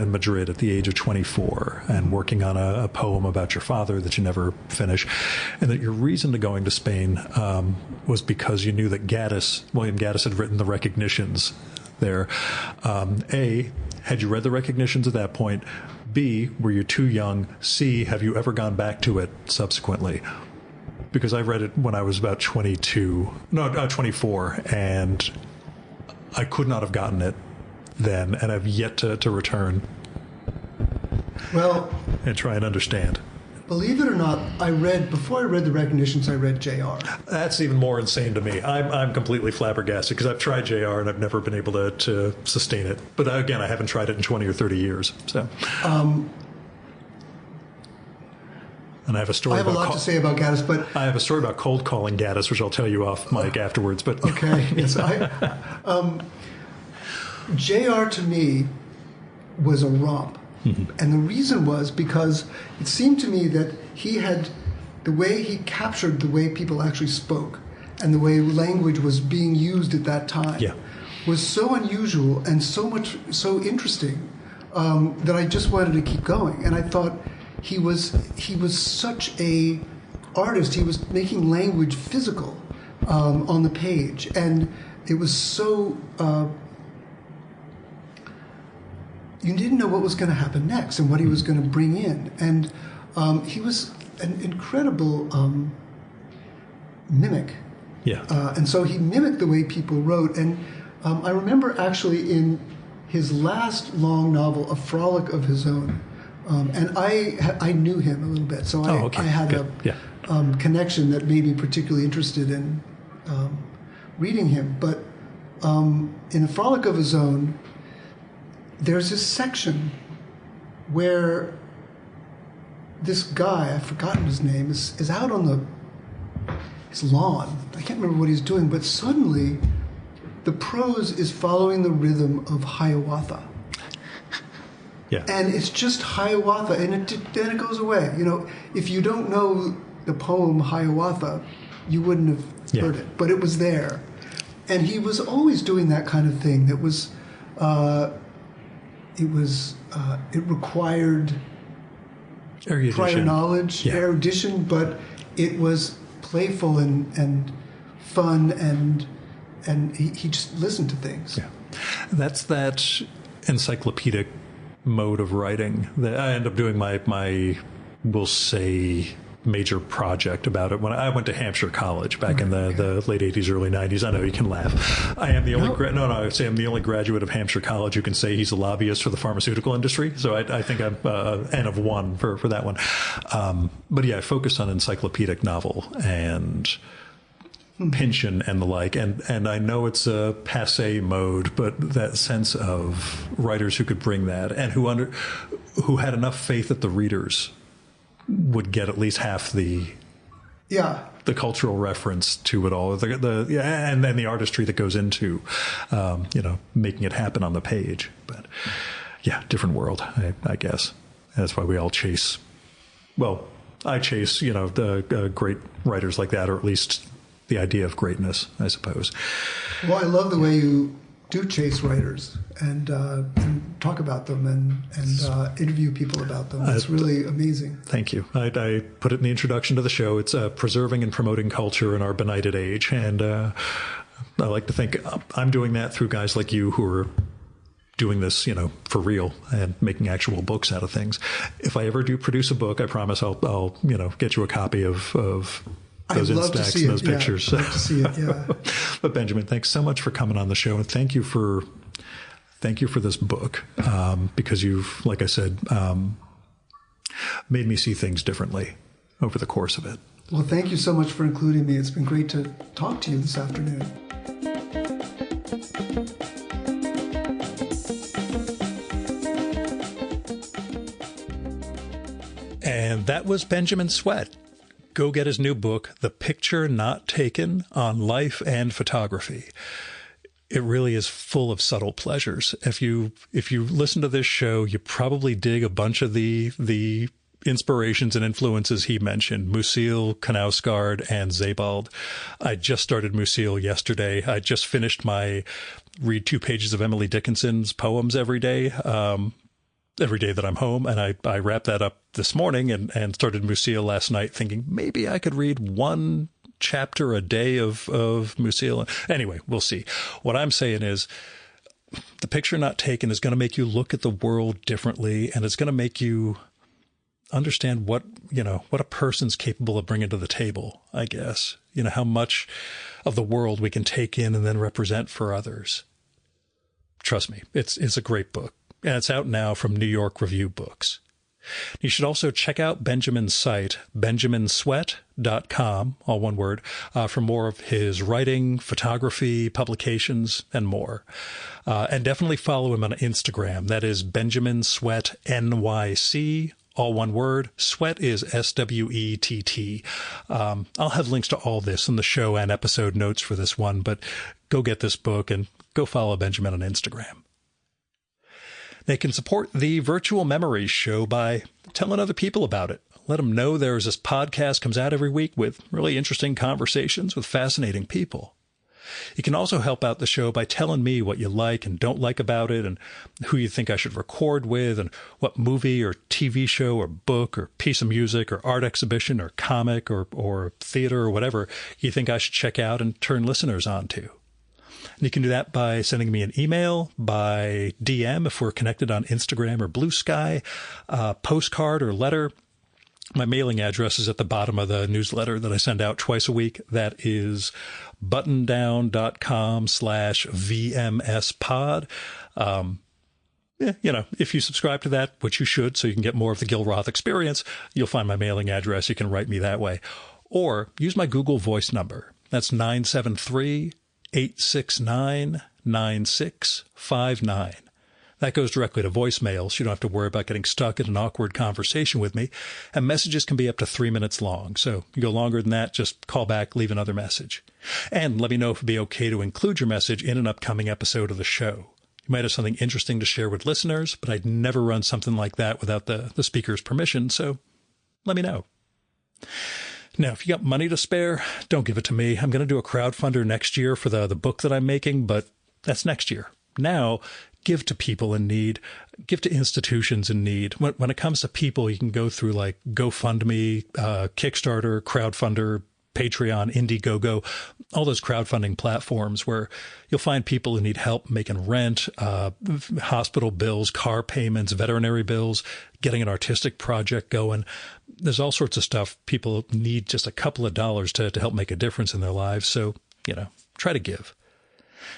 Madrid at the age of 24 and working on a poem about your father that you never finished, and that your reason to going to Spain was because you knew that William Gaddis had written the Recognitions there. A, had you read the Recognitions at that point? B, were you too young? C, have you ever gone back to it subsequently? Because I read it when I was about 24, and I could not have gotten it then, and I've yet to return and try and understand. Believe it or not, before I read the Recognitions, I read J.R. That's even more insane to me. I'm completely flabbergasted because I've tried J.R. and I've never been able to sustain it. But again, I haven't tried it in 20 or 30 years. So. And I have a story. I have a lot to say about Gaddis, but I have a story about cold calling Gaddis, which I'll tell you off mic afterwards. But okay, yes, J.R. to me was a romp, and the reason was because it seemed to me that he had the way he captured the way people actually spoke and the way language was being used at that time was so unusual and so interesting that I just wanted to keep going, and I thought. He was such a artist. He was making language physical on the page, and it was so you didn't know what was going to happen next and what he was going to bring in. And he was an incredible mimic. Yeah. And so he mimicked the way people wrote. And I remember actually in his last long novel, A Frolic of His Own. And I knew him a little bit, so I had a connection that made me particularly interested in reading him. But in A Frolic of His Own, there's this section where this guy, I've forgotten his name, is out on his lawn. I can't remember what he's doing, but suddenly the prose is following the rhythm of Hiawatha. Yeah. And it's just Hiawatha, and then it goes away. If you don't know the poem Hiawatha, you wouldn't have heard it, but it was there. And he was always doing that kind of thing. That was, it required erudition. Prior knowledge, erudition, but it was playful and fun, and he just listened to things. Yeah, that's that encyclopedic mode of writing that I end up doing my we'll say major project about it when I went to Hampshire College back in the late 80s, early 90s. I know you can laugh. I am the only I would say I'm the only graduate of Hampshire College who can say he's a lobbyist for the pharmaceutical industry. So I think I'm N of one for that one. But yeah, I focused on encyclopedic novel and Pynchon and the like, and I know it's a passé mode, but that sense of writers who could bring that and who had enough faith that the readers would get at least half the cultural reference to it all, and then the artistry that goes into making it happen on the page. But yeah, different world, I guess. That's why we all chase. Well, I chase the great writers like that, or at least the idea of greatness, I suppose. Well, I love the way you do chase writers and talk about them and interview people about them. It's really amazing. Thank you. I put it in the introduction to the show. It's preserving and promoting culture in our benighted age. And I like to think I'm doing that through guys like you who are doing this, for real and making actual books out of things. If I ever do produce a book, I promise I'll get you a copy of those Instax and those pictures. I'd love to see it, yeah. But Benjamin, thanks so much for coming on the show, and thank you for this book, because you've, like I said, made me see things differently over the course of it. Well, thank you so much for including me. It's been great to talk to you this afternoon. And that was Benjamin Swett. Go get his new book, The Picture Not Taken, on life and photography. It really is full of subtle pleasures. If you listen to this show, you probably dig a bunch of the inspirations and influences he mentioned: Musil, Knausgaard, and Sebald. I just started Musil yesterday. I just finished my read 2 pages of Emily Dickinson's poems every day that I'm home. And I wrapped that up this morning and started Musil last night, thinking maybe I could read 1 chapter a day of Musil. Anyway, we'll see. What I'm saying is The Picture Not Taken is going to make you look at the world differently, and it's going to make you understand what a person's capable of bringing to the table, I guess. How much of the world we can take in and then represent for others. Trust me, it's a great book. And it's out now from New York Review Books. You should also check out Benjamin's site, benjaminswett.com, all one word, for more of his writing, photography, publications, and more. And definitely follow him on Instagram. That is Benjamin Swett NYC, all one word. Swett is SWETT. I'll have links to all this in the show and episode notes for this one, but go get this book and go follow Benjamin on Instagram. They can support the Virtual Memories show by telling other people about it. Let them know there's this podcast comes out every week with really interesting conversations with fascinating people. You can also help out the show by telling me what you like and don't like about it, and who you think I should record with, and what movie or TV show or book or piece of music or art exhibition or comic or theater or whatever you think I should check out and turn listeners on to. And you can do that by sending me an email, by DM if we're connected on Instagram or Blue Sky, postcard or letter. My mailing address is at the bottom of the newsletter that I send out twice a week. That is buttondown.com/VMSpod. If you subscribe to that, which you should, so you can get more of the Gil Roth experience, you'll find my mailing address. You can write me that way. Or use my Google Voice number. That's 973-869-9659. That goes directly to voicemail, so you don't have to worry about getting stuck in an awkward conversation with me. And messages can be up to 3 minutes long. So you go longer than that, just call back, leave another message. And let me know if it'd be okay to include your message in an upcoming episode of the show. You might have something interesting to share with listeners, but I'd never run something like that without the speaker's permission, so let me know. Now, if you got money to spare, don't give it to me. I'm going to do a crowdfunder next year for the book that I'm making, but that's next year. Now, give to people in need, give to institutions in need. When it comes to people, you can go through like GoFundMe, Kickstarter, crowdfunder, Patreon, Indiegogo, all those crowdfunding platforms where you'll find people who need help making rent, hospital bills, car payments, veterinary bills, getting an artistic project going. There's all sorts of stuff. People need just a couple of dollars to help make a difference in their lives. So, try to give.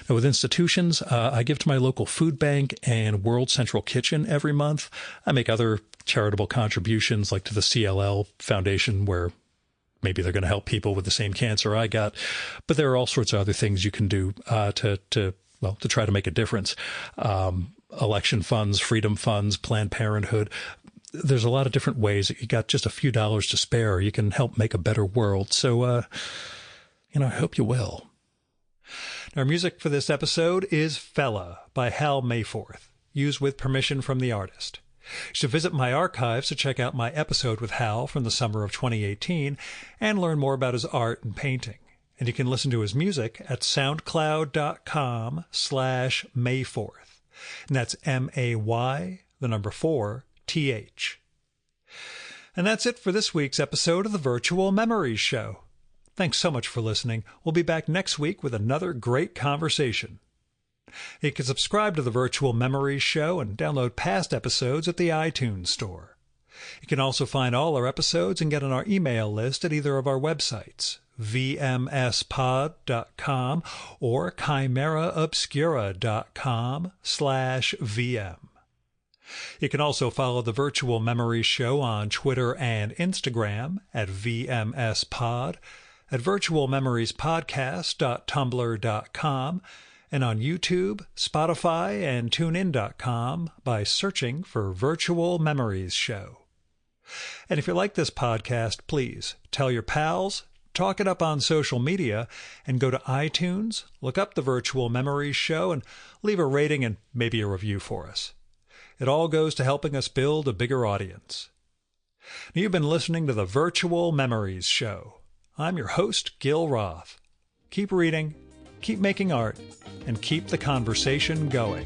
Now, with institutions, I give to my local food bank and World Central Kitchen every month. I make other charitable contributions like to the CLL Foundation, where maybe they're going to help people with the same cancer I got. But there are all sorts of other things you can do to try to make a difference. Election funds, freedom funds, Planned Parenthood. There's a lot of different ways that you got just a few dollars to spare. You can help make a better world. So, I hope you will. Our music for this episode is Fella by Hal Mayforth, used with permission from the artist. You should visit my archives to check out my episode with Hal from the summer of 2018 and learn more about his art and painting. And you can listen to his music at soundcloud.com/Mayforth. And that's MAY4TH. And that's it for this week's episode of the Virtual Memories Show. Thanks so much for listening. We'll be back next week with another great conversation. You can subscribe to the Virtual Memories Show and download past episodes at the iTunes Store. You can also find all our episodes and get on our email list at either of our websites, vmspod.com or chimeraobscura.com/VM. You can also follow the Virtual Memories Show on Twitter and Instagram at vmspod, at virtualmemoriespodcast.tumblr.com, and on YouTube, Spotify, and TuneIn.com by searching for Virtual Memories Show. And if you like this podcast, please tell your pals, talk it up on social media, and go to iTunes, look up the Virtual Memories Show, and leave a rating and maybe a review for us. It all goes to helping us build a bigger audience. You've been listening to the Virtual Memories Show. I'm your host, Gil Roth. Keep reading, keep making art, and keep the conversation going.